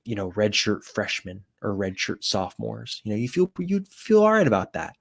redshirt freshmen or redshirt sophomores. You'd feel all right about that.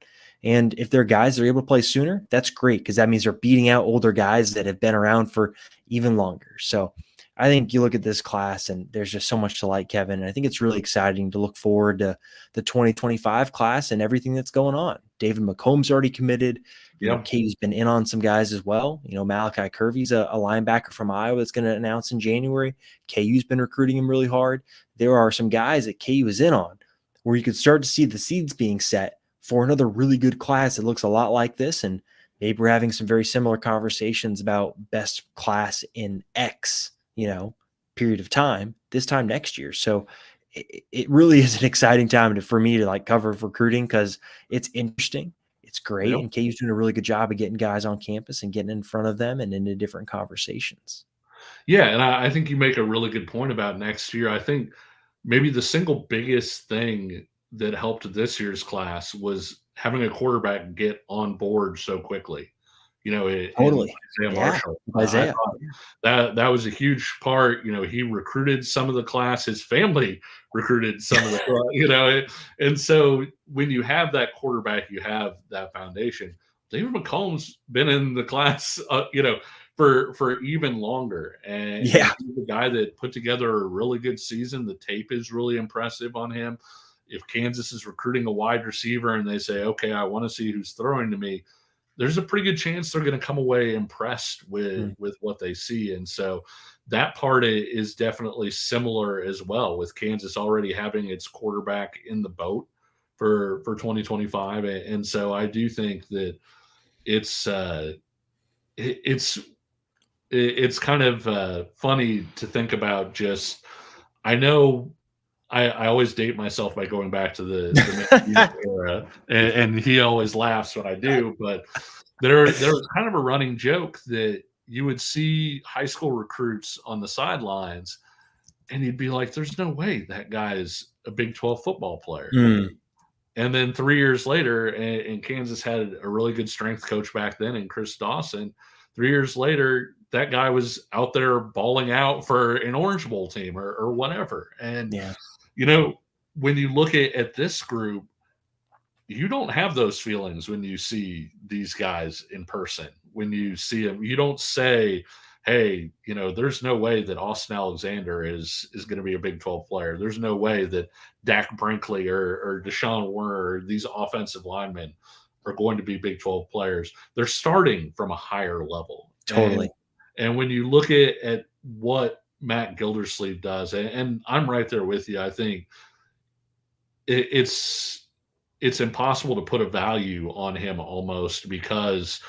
And if they're guys that are able to play sooner, that's great because that means they're beating out older guys that have been around for even longer. So I think you look at this class and there's just so much to like, Kevin. And I think it's really exciting to look forward to the 2025 class and everything that's going on. David McComb's already committed. Yeah. Katie's been in on some guys as well. Malachi Kirby's a linebacker from Iowa that's going to announce in January. KU's been recruiting him really hard. There are some guys that KU is in on where you could start to see the seeds being set for another really good class that looks a lot like this. And maybe we're having some very similar conversations about best class in X, period of time, this time next year. So it really is an exciting time for me to cover recruiting because it's interesting. It's great. Yep. And KU's doing a really good job of getting guys on campus and getting in front of them and into different conversations. Yeah. And I think you make a really good point about next year. I think maybe the single biggest thing that helped this year's class was having a quarterback get on board so quickly. Totally. Isaiah Yeah. Marshall. Isaiah. That was a huge part. He recruited some of the class. His family recruited some of the class, and so when you have that quarterback, you have that foundation. David McComb's been in the class, for even longer. And Yeah. he's a guy that put together a really good season. The tape is really impressive on him. If Kansas is recruiting a wide receiver and they say, okay, I want to see who's throwing to me, there's a pretty good chance they're going to come away impressed with what they see. And so that part is definitely similar as well, with Kansas already having its quarterback in the boat for 2025. And so I do think that it's kind of funny to think about. Just, I know I always date myself by going back to the era, and he always laughs when I do. But there was kind of a running joke that you would see high school recruits on the sidelines, and you'd be like, "There's no way that guy is a Big 12 football player." And then 3 years later, and Kansas had a really good strength coach back then, and Chris Dawson. 3 years later, that guy was out there balling out for an Orange Bowl team or whatever. And Yeah. when you look at this group, you don't have those feelings when you see these guys in person. When you see them, you don't say, hey, there's no way that Austin Alexander is going to be a Big 12 player. There's no way that Dak Brinkley or Deshaun Warner or these offensive linemen are going to be Big 12 players. They're starting from a higher level. Totally. And when you look at what Matt Gildersleeve does, and I'm right there with you, I think it's impossible to put a value on him almost, because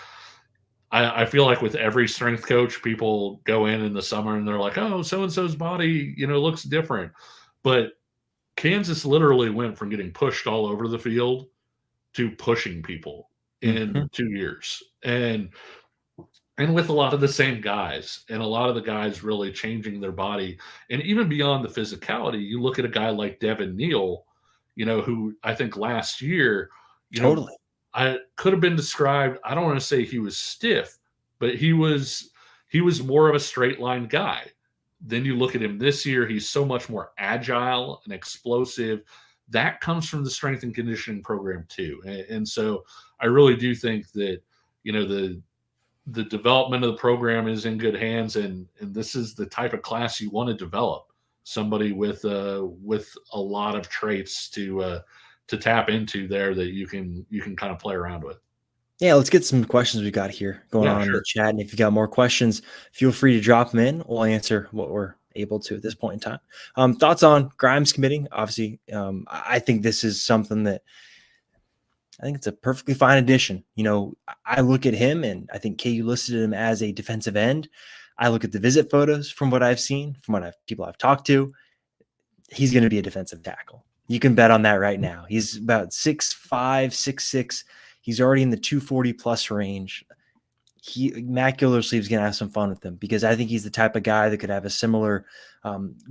I feel like with every strength coach, people go in the summer and they're like, oh, so-and-so's body, looks different. But Kansas literally went from getting pushed all over the field to pushing people in 2 years. And with a lot of the same guys, and a lot of the guys really changing their body. And even beyond the physicality, you look at a guy like Devin Neal, who I think last year, Totally. I could have been described, I don't want to say he was stiff, but he was more of a straight line guy. Then you look at him this year, he's so much more agile and explosive. That comes from the strength and conditioning program too. And so I really do think that, the development of the program is in good hands, and this is the type of class you want to develop. Somebody with a lot of traits to tap into there that you can kind of play around with. Yeah, let's get some questions we got here going on in the chat. And if you got more questions, feel free to drop them in. We'll answer what we're able to at this point in time. Thoughts on Grimes committing? Obviously, I think this is something that I think it's a perfectly fine addition. I look at him and I think KU listed him as a defensive end. I look at the visit photos from what I've seen, from what people I've talked to. He's going to be a defensive tackle. You can bet on that right now. He's about 6'5", 6'6". He's already in the 240 plus range. Matt Gildersleeve's going to have some fun with him, because I think he's the type of guy that could have a similar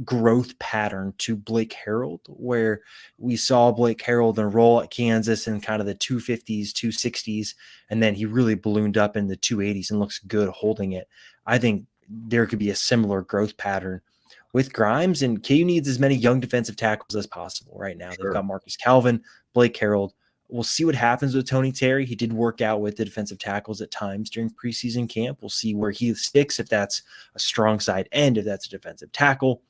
growth pattern to Blake Harrell, where we saw Blake Harrell enroll at Kansas in kind of the 250s, 260s, and then he really ballooned up in the 280s and looks good holding it. I think there could be a similar growth pattern with Grimes, and KU needs as many young defensive tackles as possible right now. They've got Marcus Calvin, Blake Harrell, We'll see what happens with Tony Terry. He did work out with the defensive tackles at times during preseason camp. We'll see where he sticks, if that's a strong side end, if that's a defensive tackle.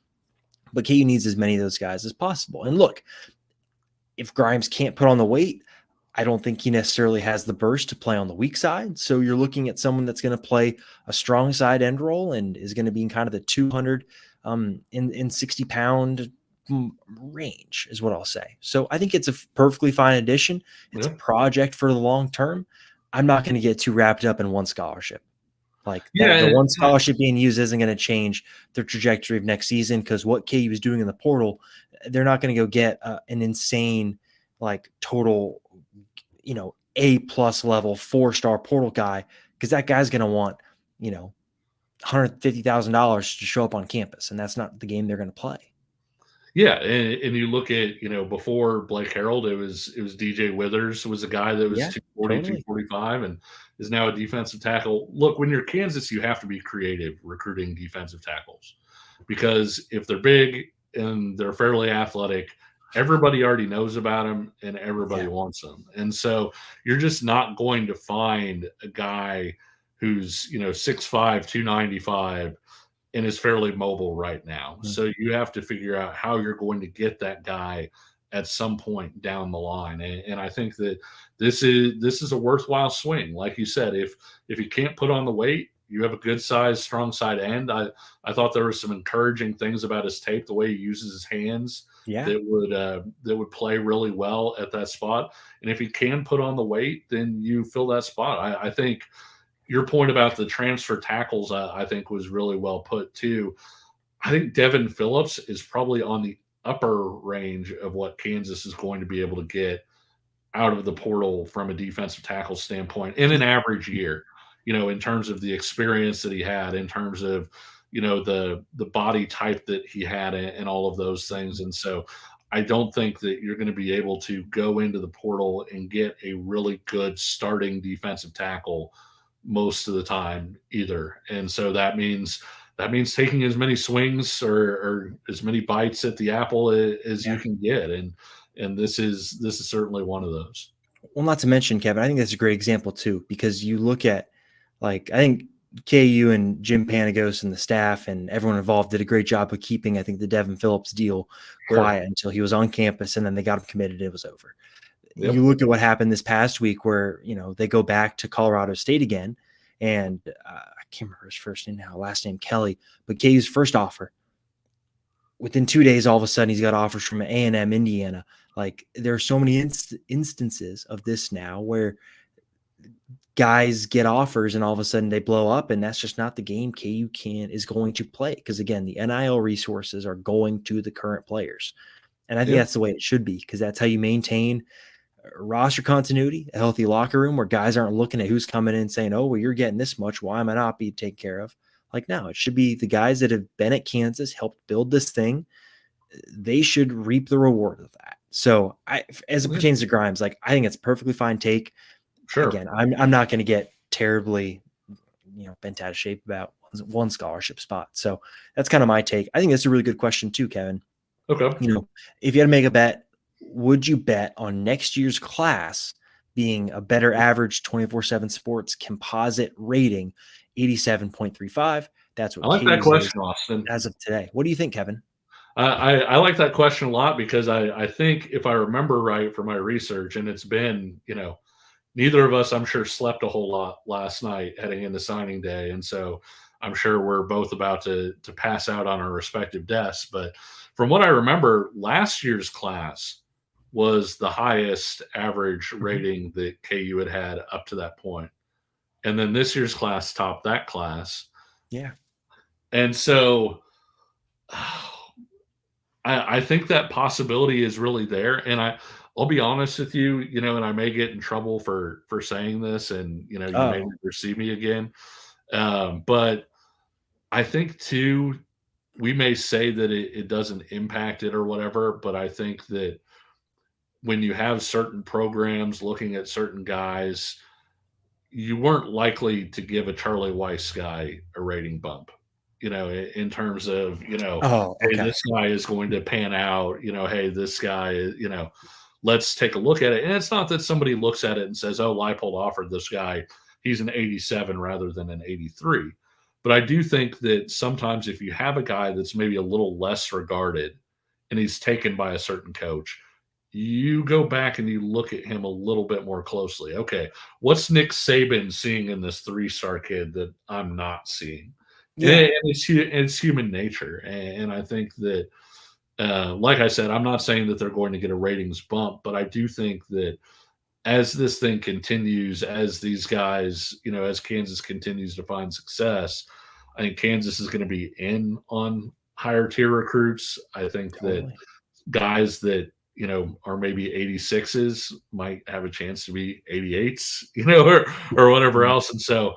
But KU needs as many of those guys as possible. And look, if Grimes can't put on the weight, I don't think he necessarily has the burst to play on the weak side. So you're looking at someone that's going to play a strong side end role and is going to be in kind of the 200 in 60 pound range is what I'll say. So I think it's a perfectly fine addition. It's a project for the long term. I'm not going to get too wrapped up in one scholarship. Like the one scholarship being used isn't going to change the trajectory of next season, because what KU is doing in the portal, they're not going to go get an insane total, A+ level 4-star portal guy, because that guy's going to want, $150,000 to show up on campus, and that's not the game they're going to play. Yeah, and you look at, before Blake Harrell, it was DJ Withers was a guy that was 240, totally. 245, and is now a defensive tackle. Look, when you're Kansas, you have to be creative recruiting defensive tackles, because if they're big and they're fairly athletic, everybody already knows about them and everybody wants them. And so you're just not going to find a guy who's, 6'5", 295, and is fairly mobile right now. Mm-hmm. So you have to figure out how you're going to get that guy at some point down the line. And I think that this is a worthwhile swing. Like you said, if he can't put on the weight, you have a good size, strong side end. I thought there were some encouraging things about his tape, the way he uses his hands, that would play really well at that spot. And if he can put on the weight, then you fill that spot. I think your point about the transfer tackles, I think, was really well put too. I think Devin Phillips is probably on the upper range of what Kansas is going to be able to get out of the portal from a defensive tackle standpoint in an average year, in terms of the experience that he had, in terms of, the body type that he had, and all of those things. And so I don't think that you're going to be able to go into the portal and get a really good starting defensive tackle most of the time either. And so that means taking as many swings or as many bites at the apple as you can get. And this is certainly one of those. Well, not to mention, Kevin, I think that's a great example too, because you look at, I think KU and Jim Panagos and the staff and everyone involved did a great job of keeping, I think, the Devin Phillips deal quiet until he was on campus, and then they got him committed. It was over. Yep. You look at what happened this past week, where they go back to Colorado State again, and I can't remember his first name now, last name Kelly, but KU's first offer. Within 2 days, all of a sudden, he's got offers from A&M, Indiana. There are so many instances of this now where guys get offers and all of a sudden they blow up, and that's just not the game KU is going to play, because again, the NIL resources are going to the current players, and I think that's the way it should be, because that's how you maintain roster continuity, a healthy locker room where guys aren't looking at who's coming in saying, oh, well, you're getting this much, why am I not being taken care of? No, it should be the guys that have been at Kansas, helped build this thing. They should reap the reward of that. So as it pertains to Grimes, I think it's a perfectly fine take. Sure. Again, I'm not going to get terribly, bent out of shape about one scholarship spot. So that's kind of my take. I think that's a really good question too, Kevin. Okay. If you had to make a bet, would you bet on next year's class being a better average 24/7 Sports composite rating, 87.35? That's what I like that question, Austin. As of today. What do you think, Kevin? I like that question a lot, because I think, if I remember right from my research, and it's been, neither of us, I'm sure, slept a whole lot last night heading into signing day. And so I'm sure we're both about to pass out on our respective desks. But from what I remember, last year's class was the highest average rating that KU had up to that point. And then this year's class topped that class. Yeah. And so I think that possibility is really there. And I'll be honest with you, and I may get in trouble for saying this, and, you may never see me again. But I think too, we may say that it doesn't impact it or whatever, but I think that when you have certain programs looking at certain guys, you weren't likely to give a Charlie Weiss guy a rating bump, in terms of, hey, this guy is going to pan out, hey, this guy, let's take a look at it. And it's not that somebody looks at it and says, oh, Leipold offered this guy, he's an 87 rather than an 83. But I do think that sometimes if you have a guy that's maybe a little less regarded and he's taken by a certain coach, you go back and you look at him a little bit more closely. Okay, what's Nick Saban seeing in this 3-star kid that I'm not seeing? Yeah. And it's human nature. And I think that, like I said, I'm not saying that they're going to get a ratings bump, but I do think that as this thing continues, as these guys, as Kansas continues to find success, I think Kansas is going to be in on higher tier recruits. I think that Totally. guys that, are maybe 86s might have a chance to be 88s, or whatever else. And so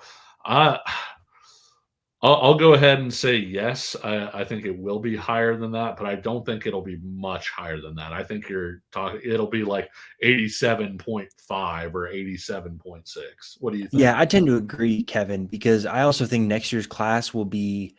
I'll go ahead and say yes. I think it will be higher than that, but I don't think it'll be much higher than that. I think you're talking it'll be like 87.5 or 87.6. What do you think? Yeah, I tend to agree, Kevin, because I also think next year's class will be,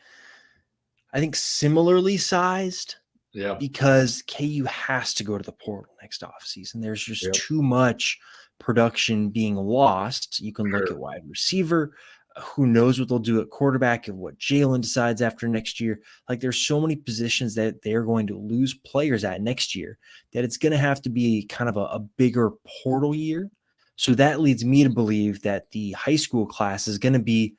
I think, similarly sized. Yeah. Because KU has to go to the portal next offseason. There's just Yep. too much production being lost. You can look Sure. at wide receiver. Who knows what they'll do at quarterback and what Jalen decides after next year. Like, there's so many positions that they're going to lose players at next year that it's going to have to be kind of a bigger portal year. So that leads me to believe that the high school class is going to be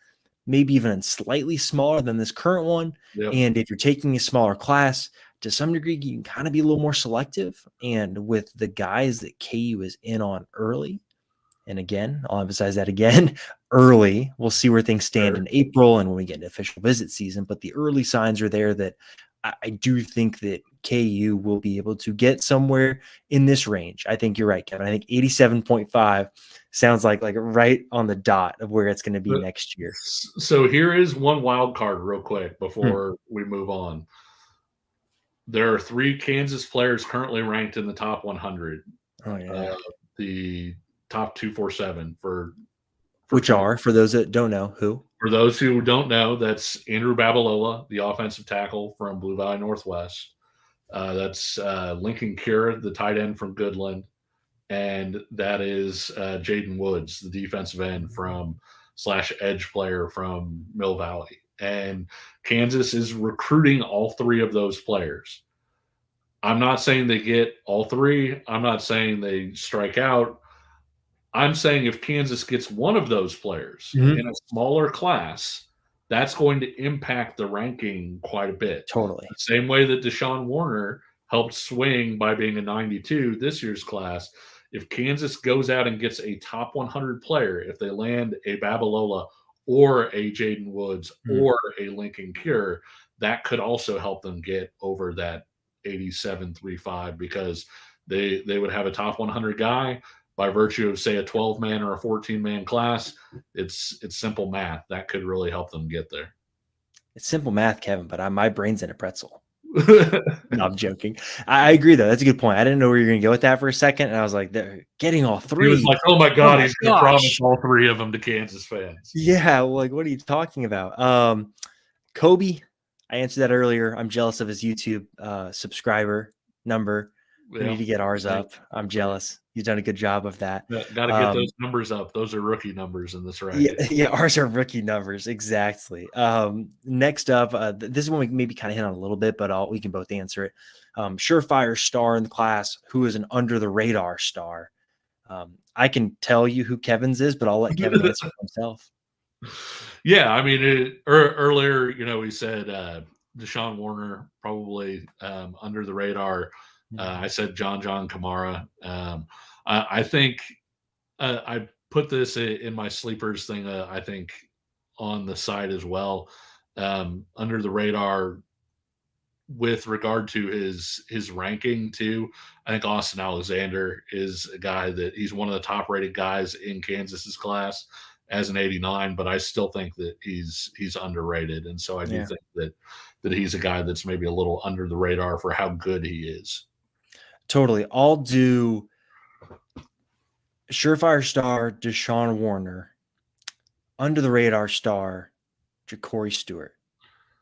maybe even slightly smaller than this current one. Yep. And if you're taking a smaller class, to some degree, you can kind of be a little more selective. And with the guys that KU is in on early, and again, I'll emphasize that again, early, we'll see where things stand Sure. in April and when we get into official visit season. But the early signs are there that I do think that KU will be able to get somewhere in this range. I think you're right, Kevin. I think 87.5 sounds like right on the dot of where it's going to be But- next year. So here is one wild card real quick before we move on. There are 3 Kansas players currently ranked in the top 100. Oh, yeah. The top 247 for Which are, for those that don't know, who? For those who don't know, that's Andrew Babalola, the offensive tackle from Blue Valley Northwest. That's Lincoln Cure, the tight end from Goodland. And that is Jaden Woods, the defensive end from / edge player from Mill Valley. And Kansas is recruiting all 3 of those players. I'm not saying they get all 3. I'm not saying they strike out. I'm saying if Kansas gets one of those players in a smaller class, that's going to impact the ranking quite a bit. Totally. The same way that Deshaun Warner helped swing by being a 92 this year's class. If Kansas goes out and gets a top 100 player, if they land a Babalola or a Jaden Woods or a Lincoln Cure, that could also help them get over that 87.35 because they would have a top 100 guy by virtue of, say, a 12-man or a 14-man class. It's simple math. That could really help them get there. It's simple math, Kevin, but my brain's in a pretzel. No, I'm joking. I agree, though. That's a good point. I didn't know where you're going to go with that for a second, and I was like, they're getting all 3. He was like, oh, my God, my he's going to promise gosh. all 3 of them to Kansas fans. Yeah, like, what are you talking about? Kobe, I answered that earlier. I'm jealous of his YouTube subscriber number. We need to get ours up. I'm jealous. He's done a good job of that. Got to get those numbers up. Those are rookie numbers in this racket. Yeah, ours are rookie numbers. Exactly. Next up, this is one we maybe kind of hit on a little bit, but we can both answer it. Surefire star in the class, who is an under the radar star. I can tell you who Kevin's is, but I'll let Kevin answer for himself. Yeah, I mean, earlier, we said Deshaun Warner probably under the radar. I said John Kamara. I think I put this in my sleepers thing. I think on the side as well, under the radar with regard to his ranking too. I think Austin Alexander is a guy that he's one of the top rated guys in Kansas's class as an 89, but I still think that he's underrated, and so I do think that he's a guy that's maybe a little under the radar for how good he is. Totally. I'll do surefire star Deshaun Warner, under the radar star Ja'Cory Stewart,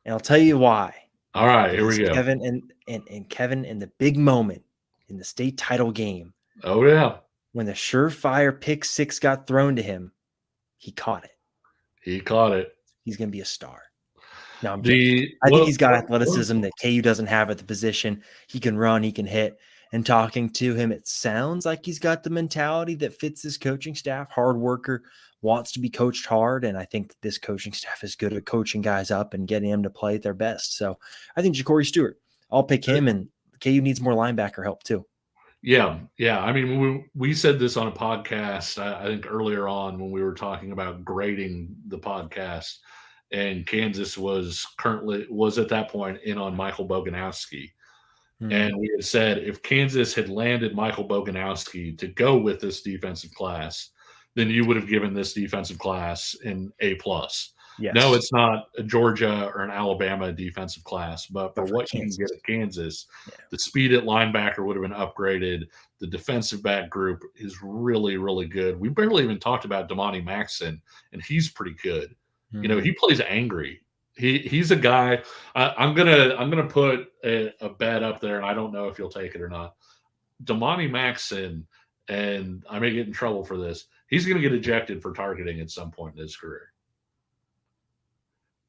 and I'll tell you why. All right, here we go. Kevin and Kevin in the big moment in the state title game. Oh, yeah. When the surefire pick six got thrown to him, he caught it. He caught it. He's going to be a star. No, I'm joking. I think he's got athleticism that KU doesn't have at the position. He can run, he can hit. And talking to him, it sounds like he's got the mentality that fits his coaching staff. Hard worker, wants to be coached hard. And I think this coaching staff is good at coaching guys up and getting them to play at their best. So I think Ja'Cory Stewart, I'll pick him. And KU needs more linebacker help too. Yeah. I mean, we said this on a podcast, I think earlier on when we were talking about grading the podcast, and Kansas was at that point in on Michael Boganowski. And we had said if Kansas had landed Michael Boganowski to go with this defensive class, then you would have given this defensive class an A+. Yes. No, it's not a Georgia or an Alabama defensive class, but for what Kansas. You can get at Kansas, the speed at linebacker would have been upgraded. The defensive back group is really, really good. We barely even talked about Damani Maxson, and he's pretty good. You know, he plays angry. He's a guy. I'm gonna put a bet up there, and I don't know if you'll take it or not. Damani Maxson, and I may get in trouble for this, he's going to get ejected for targeting at some point in his career.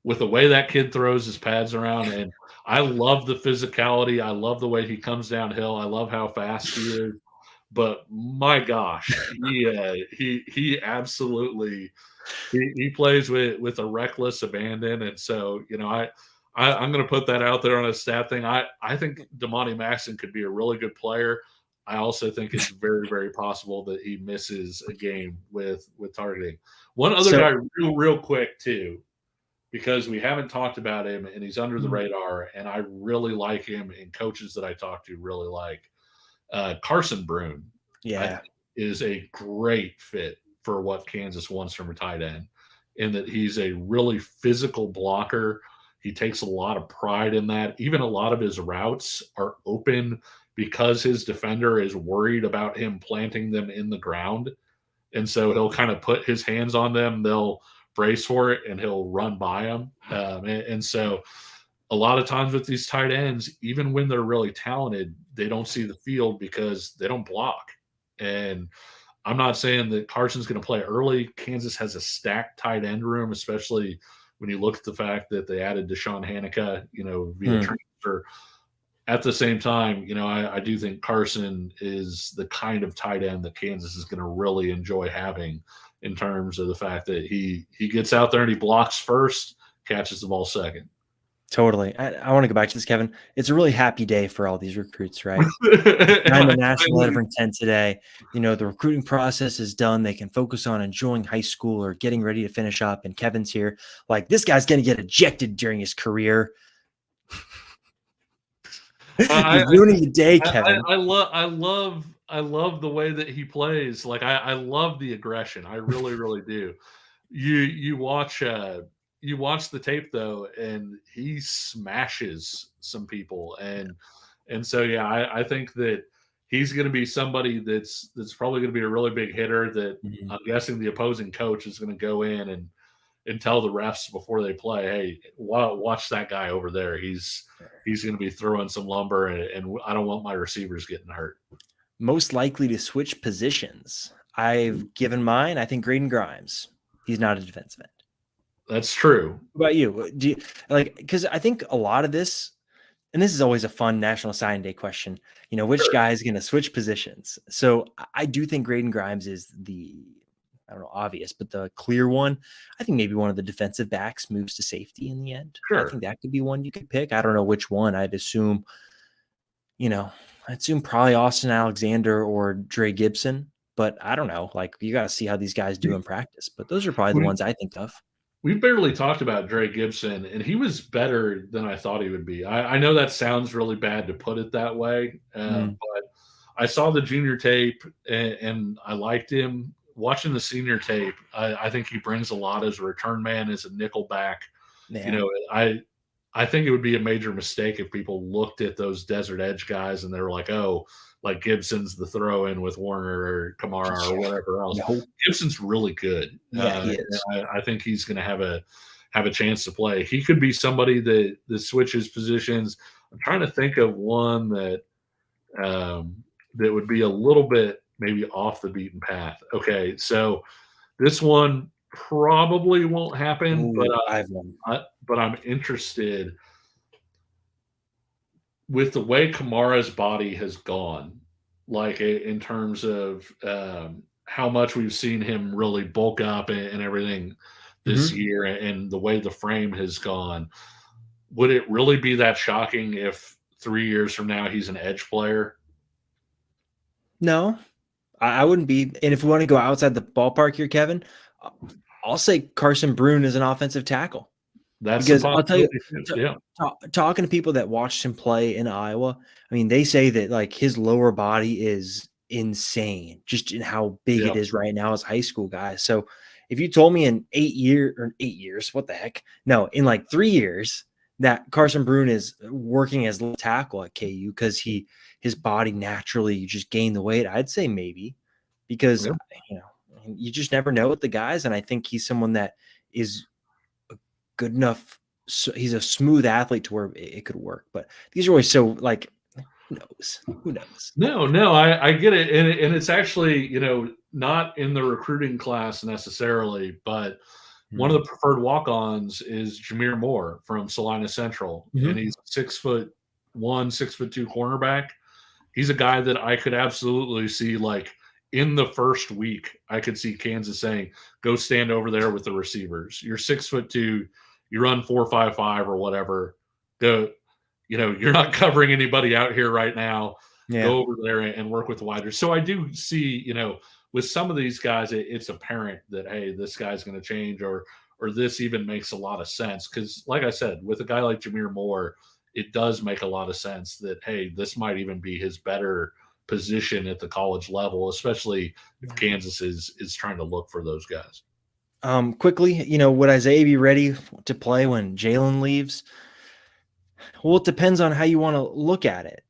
With the way that kid throws his pads around, and I love the physicality. I love the way he comes downhill. I love how fast he is. But my gosh, he absolutely he plays with a reckless abandon. And so, you know, I'm going to put that out there on a stat thing. I think Damani Maxson could be a really good player. I also think it's very, very possible that he misses a game with targeting. One other guy real quick too, because we haven't talked about him and he's under the radar, and I really like him, and coaches that I talk to really like. Carson Brune, is a great fit for what Kansas wants from a tight end, in that he's a really physical blocker. He takes a lot of pride in that. Even a lot of his routes are open because his defender is worried about him planting them in the ground. And so he'll kind of put his hands on them. They'll brace for it, and he'll run by them. And so a lot of times with these tight ends, even when they're really talented, they don't see the field because they don't block. And I'm not saying that Carson's going to play early. Kansas has a stacked tight end room, especially when you look at the fact that they added Deshaun Hanukkah, you know, via transfer. At the same time, you know, I do think Carson is the kind of tight end that Kansas is going to really enjoy having, in terms of the fact that he gets out there and he blocks first, catches the ball second. Totally. I want to go back to this, Kevin. It's a really happy day for all these recruits, right? I'm a national letter of intent today. You know, the recruiting process is done. They can focus on enjoying high school or getting ready to finish up. And Kevin's here. Like, this guy's going to get ejected during his career. You're ruining the day, Kevin. I love the way that he plays. Like, I love the aggression. I really, really do. You watch the tape though, and he smashes some people, and so I think that he's going to be somebody that's probably going to be a really big hitter. That I'm guessing the opposing coach is going to go in and tell the refs before they play, hey, watch that guy over there. He's going to be throwing some lumber, and I don't want my receivers getting hurt. Most likely to switch positions, I've given mine. I think Graydon Grimes. He's not a defensive end. That's true. What about you? Do you like, because I think a lot of this, and this is always a fun National Signing Day question, you know, which guy is going to switch positions? So I do think Graydon Grimes is the, I don't know, obvious, but the clear one. I think maybe one of the defensive backs moves to safety in the end. Sure. I think that could be one you could pick. I don't know which one. I'd assume probably Austin Alexander or Dre Gibson, but I don't know. Like, you got to see how these guys do in practice, but those are probably the ones I think of. We barely talked about Dre Gibson, and he was better than I thought he would be. I know that sounds really bad to put it that way, but I saw the junior tape, and I liked him. Watching the senior tape, I think he brings a lot as a return man, as a nickel back. Yeah. You know, I think it would be a major mistake if people looked at those desert edge guys and they were like, oh, like Gibson's the throw-in with Warner or Kamara or whatever else. No. Gibson's really good. Yeah, he is. I think he's going to have a chance to play. He could be somebody that switches positions. I'm trying to think of one that would be a little bit maybe off the beaten path. Okay, so this one probably won't happen, but Ooh, I have one. but I'm interested with the way Kamara's body has gone, like in terms of how much we've seen him really bulk up and everything this Mhm. year, and the way the frame has gone. Would it really be that shocking if 3 years from now he's an edge player? No, I wouldn't be. And if we want to go outside the ballpark here, Kevin, uh, I'll say Carson Brune is an offensive tackle. That's a Because I'll tell you, possibility too. Yeah, talking to people that watched him play in Iowa, I mean, they say that like his lower body is insane, just in how big yeah. it is right now as a high school guy. So if you told me in 8 years, what the heck? No, in like 3 years that Carson Brune is working as left tackle at KU because his body naturally just gained the weight, I'd say maybe because Yeah. you know you just never know with the guys, and I think he's someone that is good enough. So he's a smooth athlete to where it could work. But these are always so like, who knows? Who knows? No, I get it, and it's actually, not in the recruiting class necessarily, but one of the preferred walk-ons is Jameer Moore from Salina Central, and Mm-hmm. he's 6'1", 6'2" cornerback. He's a guy that I could absolutely see, like, in the first week, I could see Kansas saying, "Go stand over there with the receivers. You're 6'2", you run 4.55 or whatever. Go, you're not covering anybody out here right now. Yeah. Go over there and work with the widers." So I do see, with some of these guys, it's apparent that, hey, this guy's going to change, or this even makes a lot of sense. Because, like I said, with a guy like Jameer Moore, it does make a lot of sense that, hey, this might even be his better position at the college level, especially if Kansas is trying to look for those guys. Quickly, would Isaiah be ready to play when Jalen leaves? Well, it depends on how you want to look at it,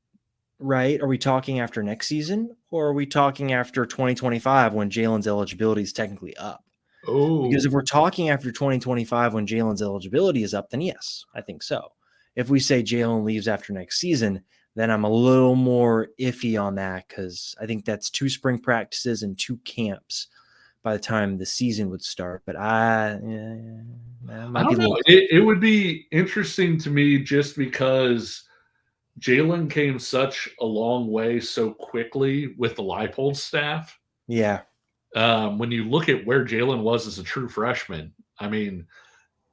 right? Are we talking after next season, or are we talking after 2025 when Jalen's eligibility is technically up? Because if Oh, we're talking after 2025 when Jalen's eligibility is up, then yes, I think so. If we say Jalen leaves after next season, then I'm a little more iffy on that because I think that's 2 spring practices and 2 camps by the time the season would start. But that I might be don't a little know. close. It would be interesting to me just because Jalen came such a long way so quickly with the Leipold staff. Yeah, When you look at where Jalen was as a true freshman, I mean,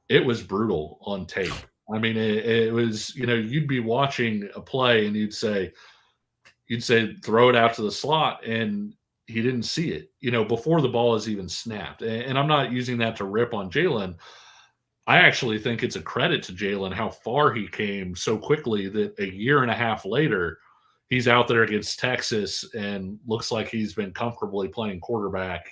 it was brutal on tape. I mean, it was, you'd be watching a play and you'd say throw it out to the slot, and he didn't see it, before the ball is even snapped. And I'm not using that to rip on Jalen. I actually think it's a credit to Jalen how far he came so quickly that a year and a half later, he's out there against Texas and looks like he's been comfortably playing quarterback,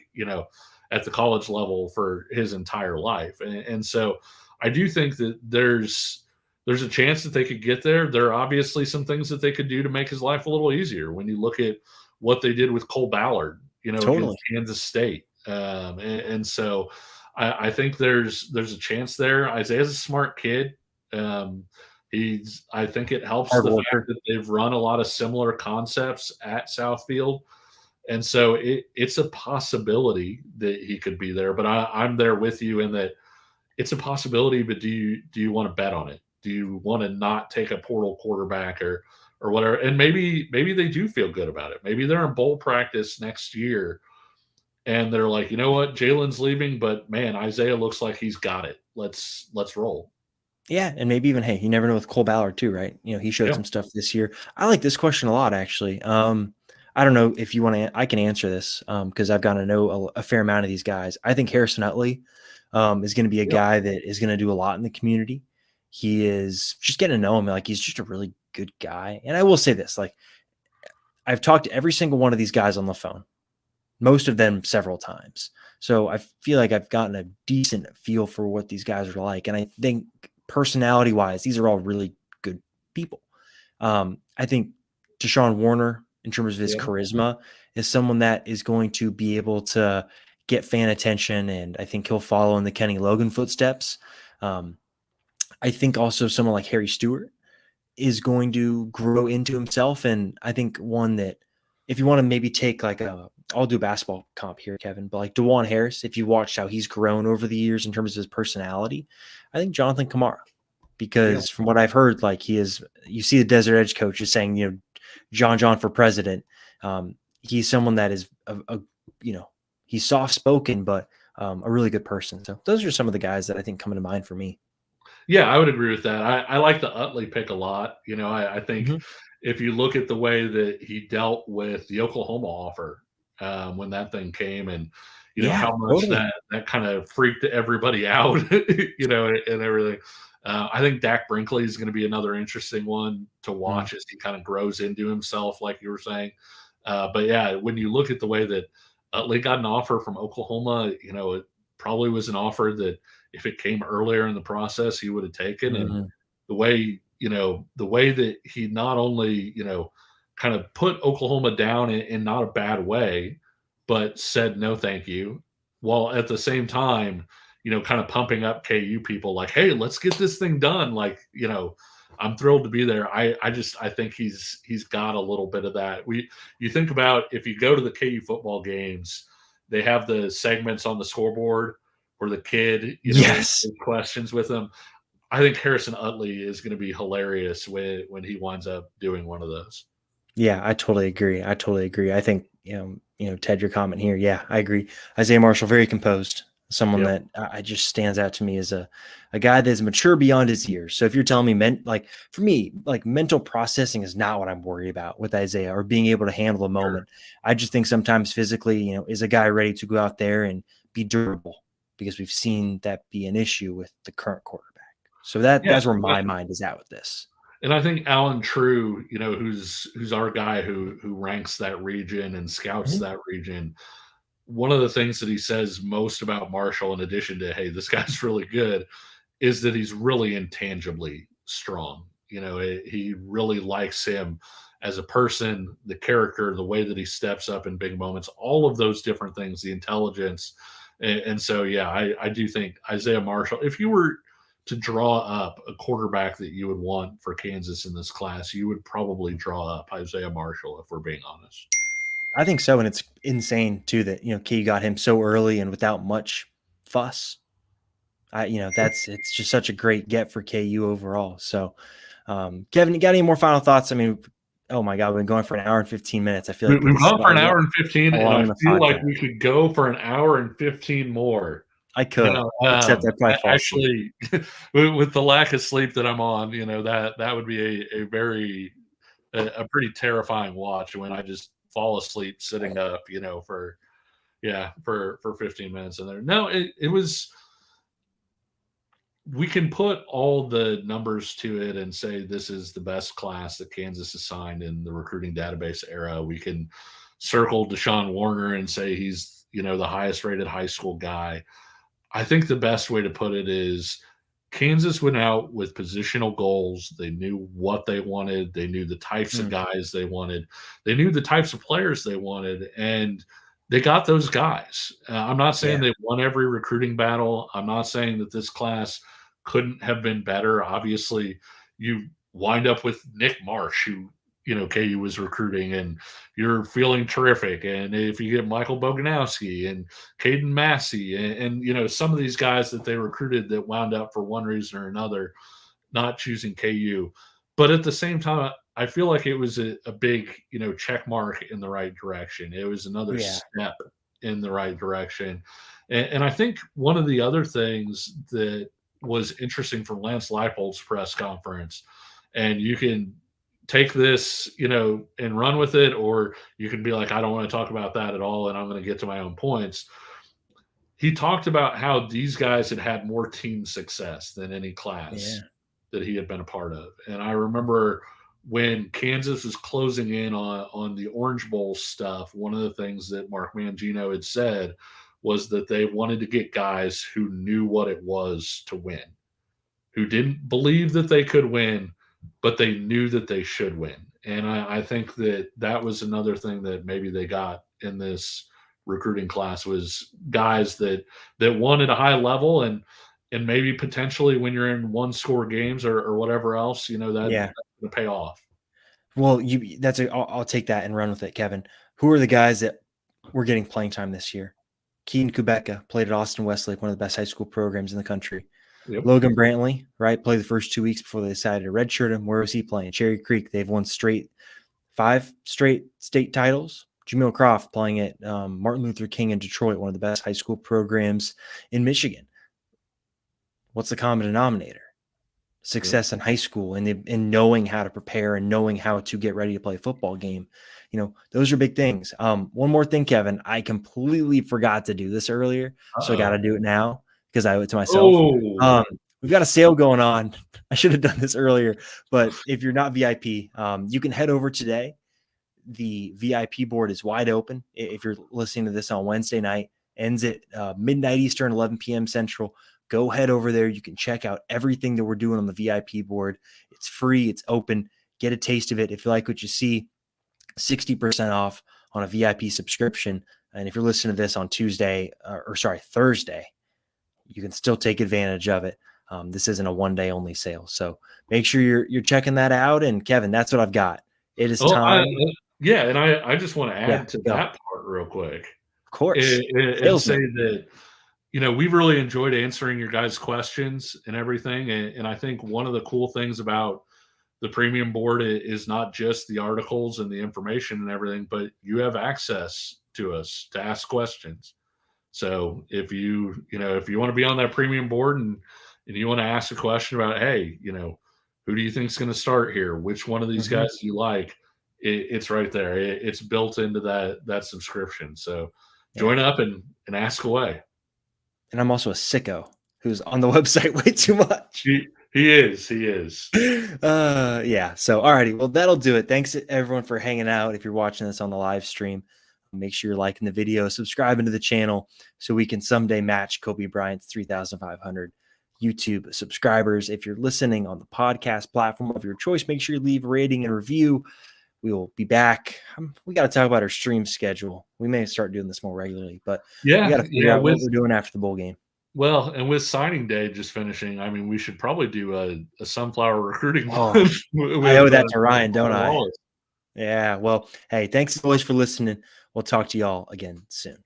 at the college level for his entire life. And so I do think that there's a chance that they could get there. There are obviously some things that they could do to make his life a little easier when you look at what they did with Cole Ballard, totally. against Kansas State. And so I think there's a chance there. Isaiah's a smart kid. Um, I think it helps Hard the fact worker. that they've run a lot of similar concepts at Southfield, and so it's a possibility that he could be there. But I'm there with you in that it's a possibility. But do you want to bet on it? Do you want to not take a portal quarterback or whatever? And maybe they do feel good about it. Maybe they're in bowl practice next year and they're like, you know what, Jalen's leaving, but man, Isaiah looks like he's got it. Let's roll. Yeah, and maybe even, hey, you never know with Cole Ballard too, right? He showed Yeah, some stuff this year. I like this question a lot, actually. I don't know if you want to. I can answer this because I've got to know a fair amount of these guys. I think Harrison Utley is going to be a yeah, guy that is going to do a lot in the community. He is just getting to know him. Like he's just a really good guy. And I will say this: like I've talked to every single one of these guys on the phone, most of them several times. So I feel like I've gotten a decent feel for what these guys are like. And I think personality wise, these are all really good people. I think Deshaun Warner, in terms of his yeah. charisma, is someone that is going to be able to get fan attention. And I think he'll follow in the Kenny Logan footsteps. Um, I think also someone like Harry Stewart is going to grow into himself. And I think one that if you want to maybe take like a I'll do a basketball comp here, Kevin, but like DeJuan Harris, if you watched how he's grown over the years in terms of his personality, I think Jonathan Kamara, Yeah. because from what I've heard, like he is, you see the Desert Edge coach is saying, John for president. He's someone that is he's soft spoken, but a really good person. So those are some of the guys that I think come to mind for me. Yeah, I would agree with that. I like the Utley pick a lot. I think if you look at the way that he dealt with the Oklahoma offer when that thing came, and Yeah, how much totally. that kind of freaked everybody out, and everything. I think Dak Brinkley is going to be another interesting one to watch as he kind of grows into himself, like you were saying. But yeah, when you look at the way that Utley got an offer from Oklahoma, it probably was an offer that if it came earlier in the process, he would have taken. And the way, the way that he not only, kind of put Oklahoma down in not a bad way, but said no, thank you, while at the same time, kind of pumping up KU people like, hey, let's get this thing done. Like, I'm thrilled to be there. I think he's got a little bit of that. You think about if you go to the KU football games, they have the segments on the scoreboard where the kid, Yes. questions with him. I think Harrison Utley is going to be hilarious when he winds up doing one of those. Yeah, I totally agree. I think, Ted, your comment here. Yeah, I agree. Isaiah Marshall, very composed, someone Yep. that I just stands out to me as a guy that's mature beyond his years. So if you're telling me for me, like mental processing is not what I'm worried about with Isaiah or being able to handle a moment. I just think sometimes physically, is a guy ready to go out there and be durable, because we've seen that be an issue with the current quarterback. So that's where my mind is at with this. And I think Alan True, who's our guy who ranks that region and scouts that region. One of the things that he says most about Marshall, in addition to, hey, this guy's really good, is that he's really intangibly strong. He really likes him as a person, the character, the way that he steps up in big moments, all of those different things, the intelligence. And so, yeah, I do think Isaiah Marshall, if you were to draw up a quarterback that you would want for Kansas in this class, you would probably draw up Isaiah Marshall, if we're being honest. I think so, and it's insane too that KU got him so early and without much fuss. It's just such a great get for KU overall. So, Kevin, you got any more final thoughts? I mean, oh my God, we've been going for an hour and 15 minutes. I feel like We've this is gone for an hour and 15, and I along the feel like podcast. we could go for an hour and 15 more. I could, except I'd probably fall asleep. Actually, with the lack of sleep that I'm on, that would be a pretty terrifying watch when I just fall asleep sitting up, for 15 minutes in there. No, it was. We can put all the numbers to it and say this is the best class that Kansas has signed in the recruiting database era. We can circle Deshaun Warner and say he's, the highest rated high school guy. I think the best way to put it is Kansas went out with positional goals. They knew what they wanted. They knew the types of guys they wanted. They knew the types of players they wanted, and they got those guys. I'm not saying they won every recruiting battle. I'm not saying that this class couldn't have been better. Obviously, you wind up with Nick Marsh, who KU was recruiting, and you're feeling terrific. And if you get Michael Boganowski and Caden Massey and some of these guys that they recruited that wound up for one reason or another not choosing KU. But at the same time, I feel like it was a big, check mark in the right direction. It was another step in the right direction. And I think one of the other things that was interesting from Lance Leipold's press conference, and you can take this, and run with it, or you can be like, I don't want to talk about that at all, and I'm going to get to my own points. He talked about how these guys had had more team success than any class that he had been a part of. And I remember when Kansas was closing in on the Orange Bowl stuff, one of the things that Mark Mangino had said was that they wanted to get guys who knew what it was to win, who didn't believe that they could win, but they knew that they should win. And I think that was another thing that maybe they got in this recruiting class, was guys that won at a high level, and maybe potentially when you're in one score games or whatever else, that's going to pay off. Well, I'll take that and run with it, Kevin. Who are the guys that we're getting playing time this year. Keaton Kubeka played at Austin Westlake, one of the best high school programs in the country. Yep. Logan Brantley, right, played the first 2 weeks before they decided to redshirt him. Where was he playing? Cherry Creek. They've won 5 straight state titles. Jameel Croft playing at Martin Luther King in Detroit, one of the best high school programs in Michigan. What's the common denominator? Success in high school and in knowing how to prepare and knowing how to get ready to play a football game. Those are big things. One more thing, Kevin, I completely forgot to do this earlier, so I got to do it now because I owe it to myself. Oh. We've got a sale going on. I should have done this earlier, but if you're not VIP, you can head over today. The VIP board is wide open. If you're listening to this on Wednesday night, ends at midnight Eastern, 11 p.m. Central. Go head over there. You can check out everything that we're doing on the VIP board. It's free. It's open. Get a taste of it. If you like what you see, 60% off on a VIP subscription. And if you're listening to this on Thursday, you can still take advantage of it. This isn't a one-day only sale. So make sure you're checking that out. And Kevin, that's what I've got. It is time. And I just want to add to that part real quick. Of course. And say that, we've really enjoyed answering your guys' questions and everything. And I think one of the cool things about the premium board is not just the articles and the information and everything, but you have access to us to ask questions. So if you want to be on that premium board and you want to ask a question about, hey, who do you think is going to start here? Which one of these guys do you like? It's right there. It's built into that subscription. So join up and ask away. And I'm also a sicko who's on the website way too much. He is. Yeah. So, alrighty. Well, that'll do it. Thanks everyone for hanging out. If you're watching this on the live stream, make sure you're liking the video, subscribing to the channel so we can someday match Kobe Bryant's 3,500 YouTube subscribers. If you're listening on the podcast platform of your choice, make sure you leave a rating and review. We will be back. We got to talk about our stream schedule. We may start doing this more regularly, but we got to figure out what we're doing after the bowl game. Well, and with signing day just finishing, I mean, we should probably do a sunflower recruiting. I owe that to Ryan, don't I? Yeah. Well, hey, thanks as always for listening. We'll talk to y'all again soon.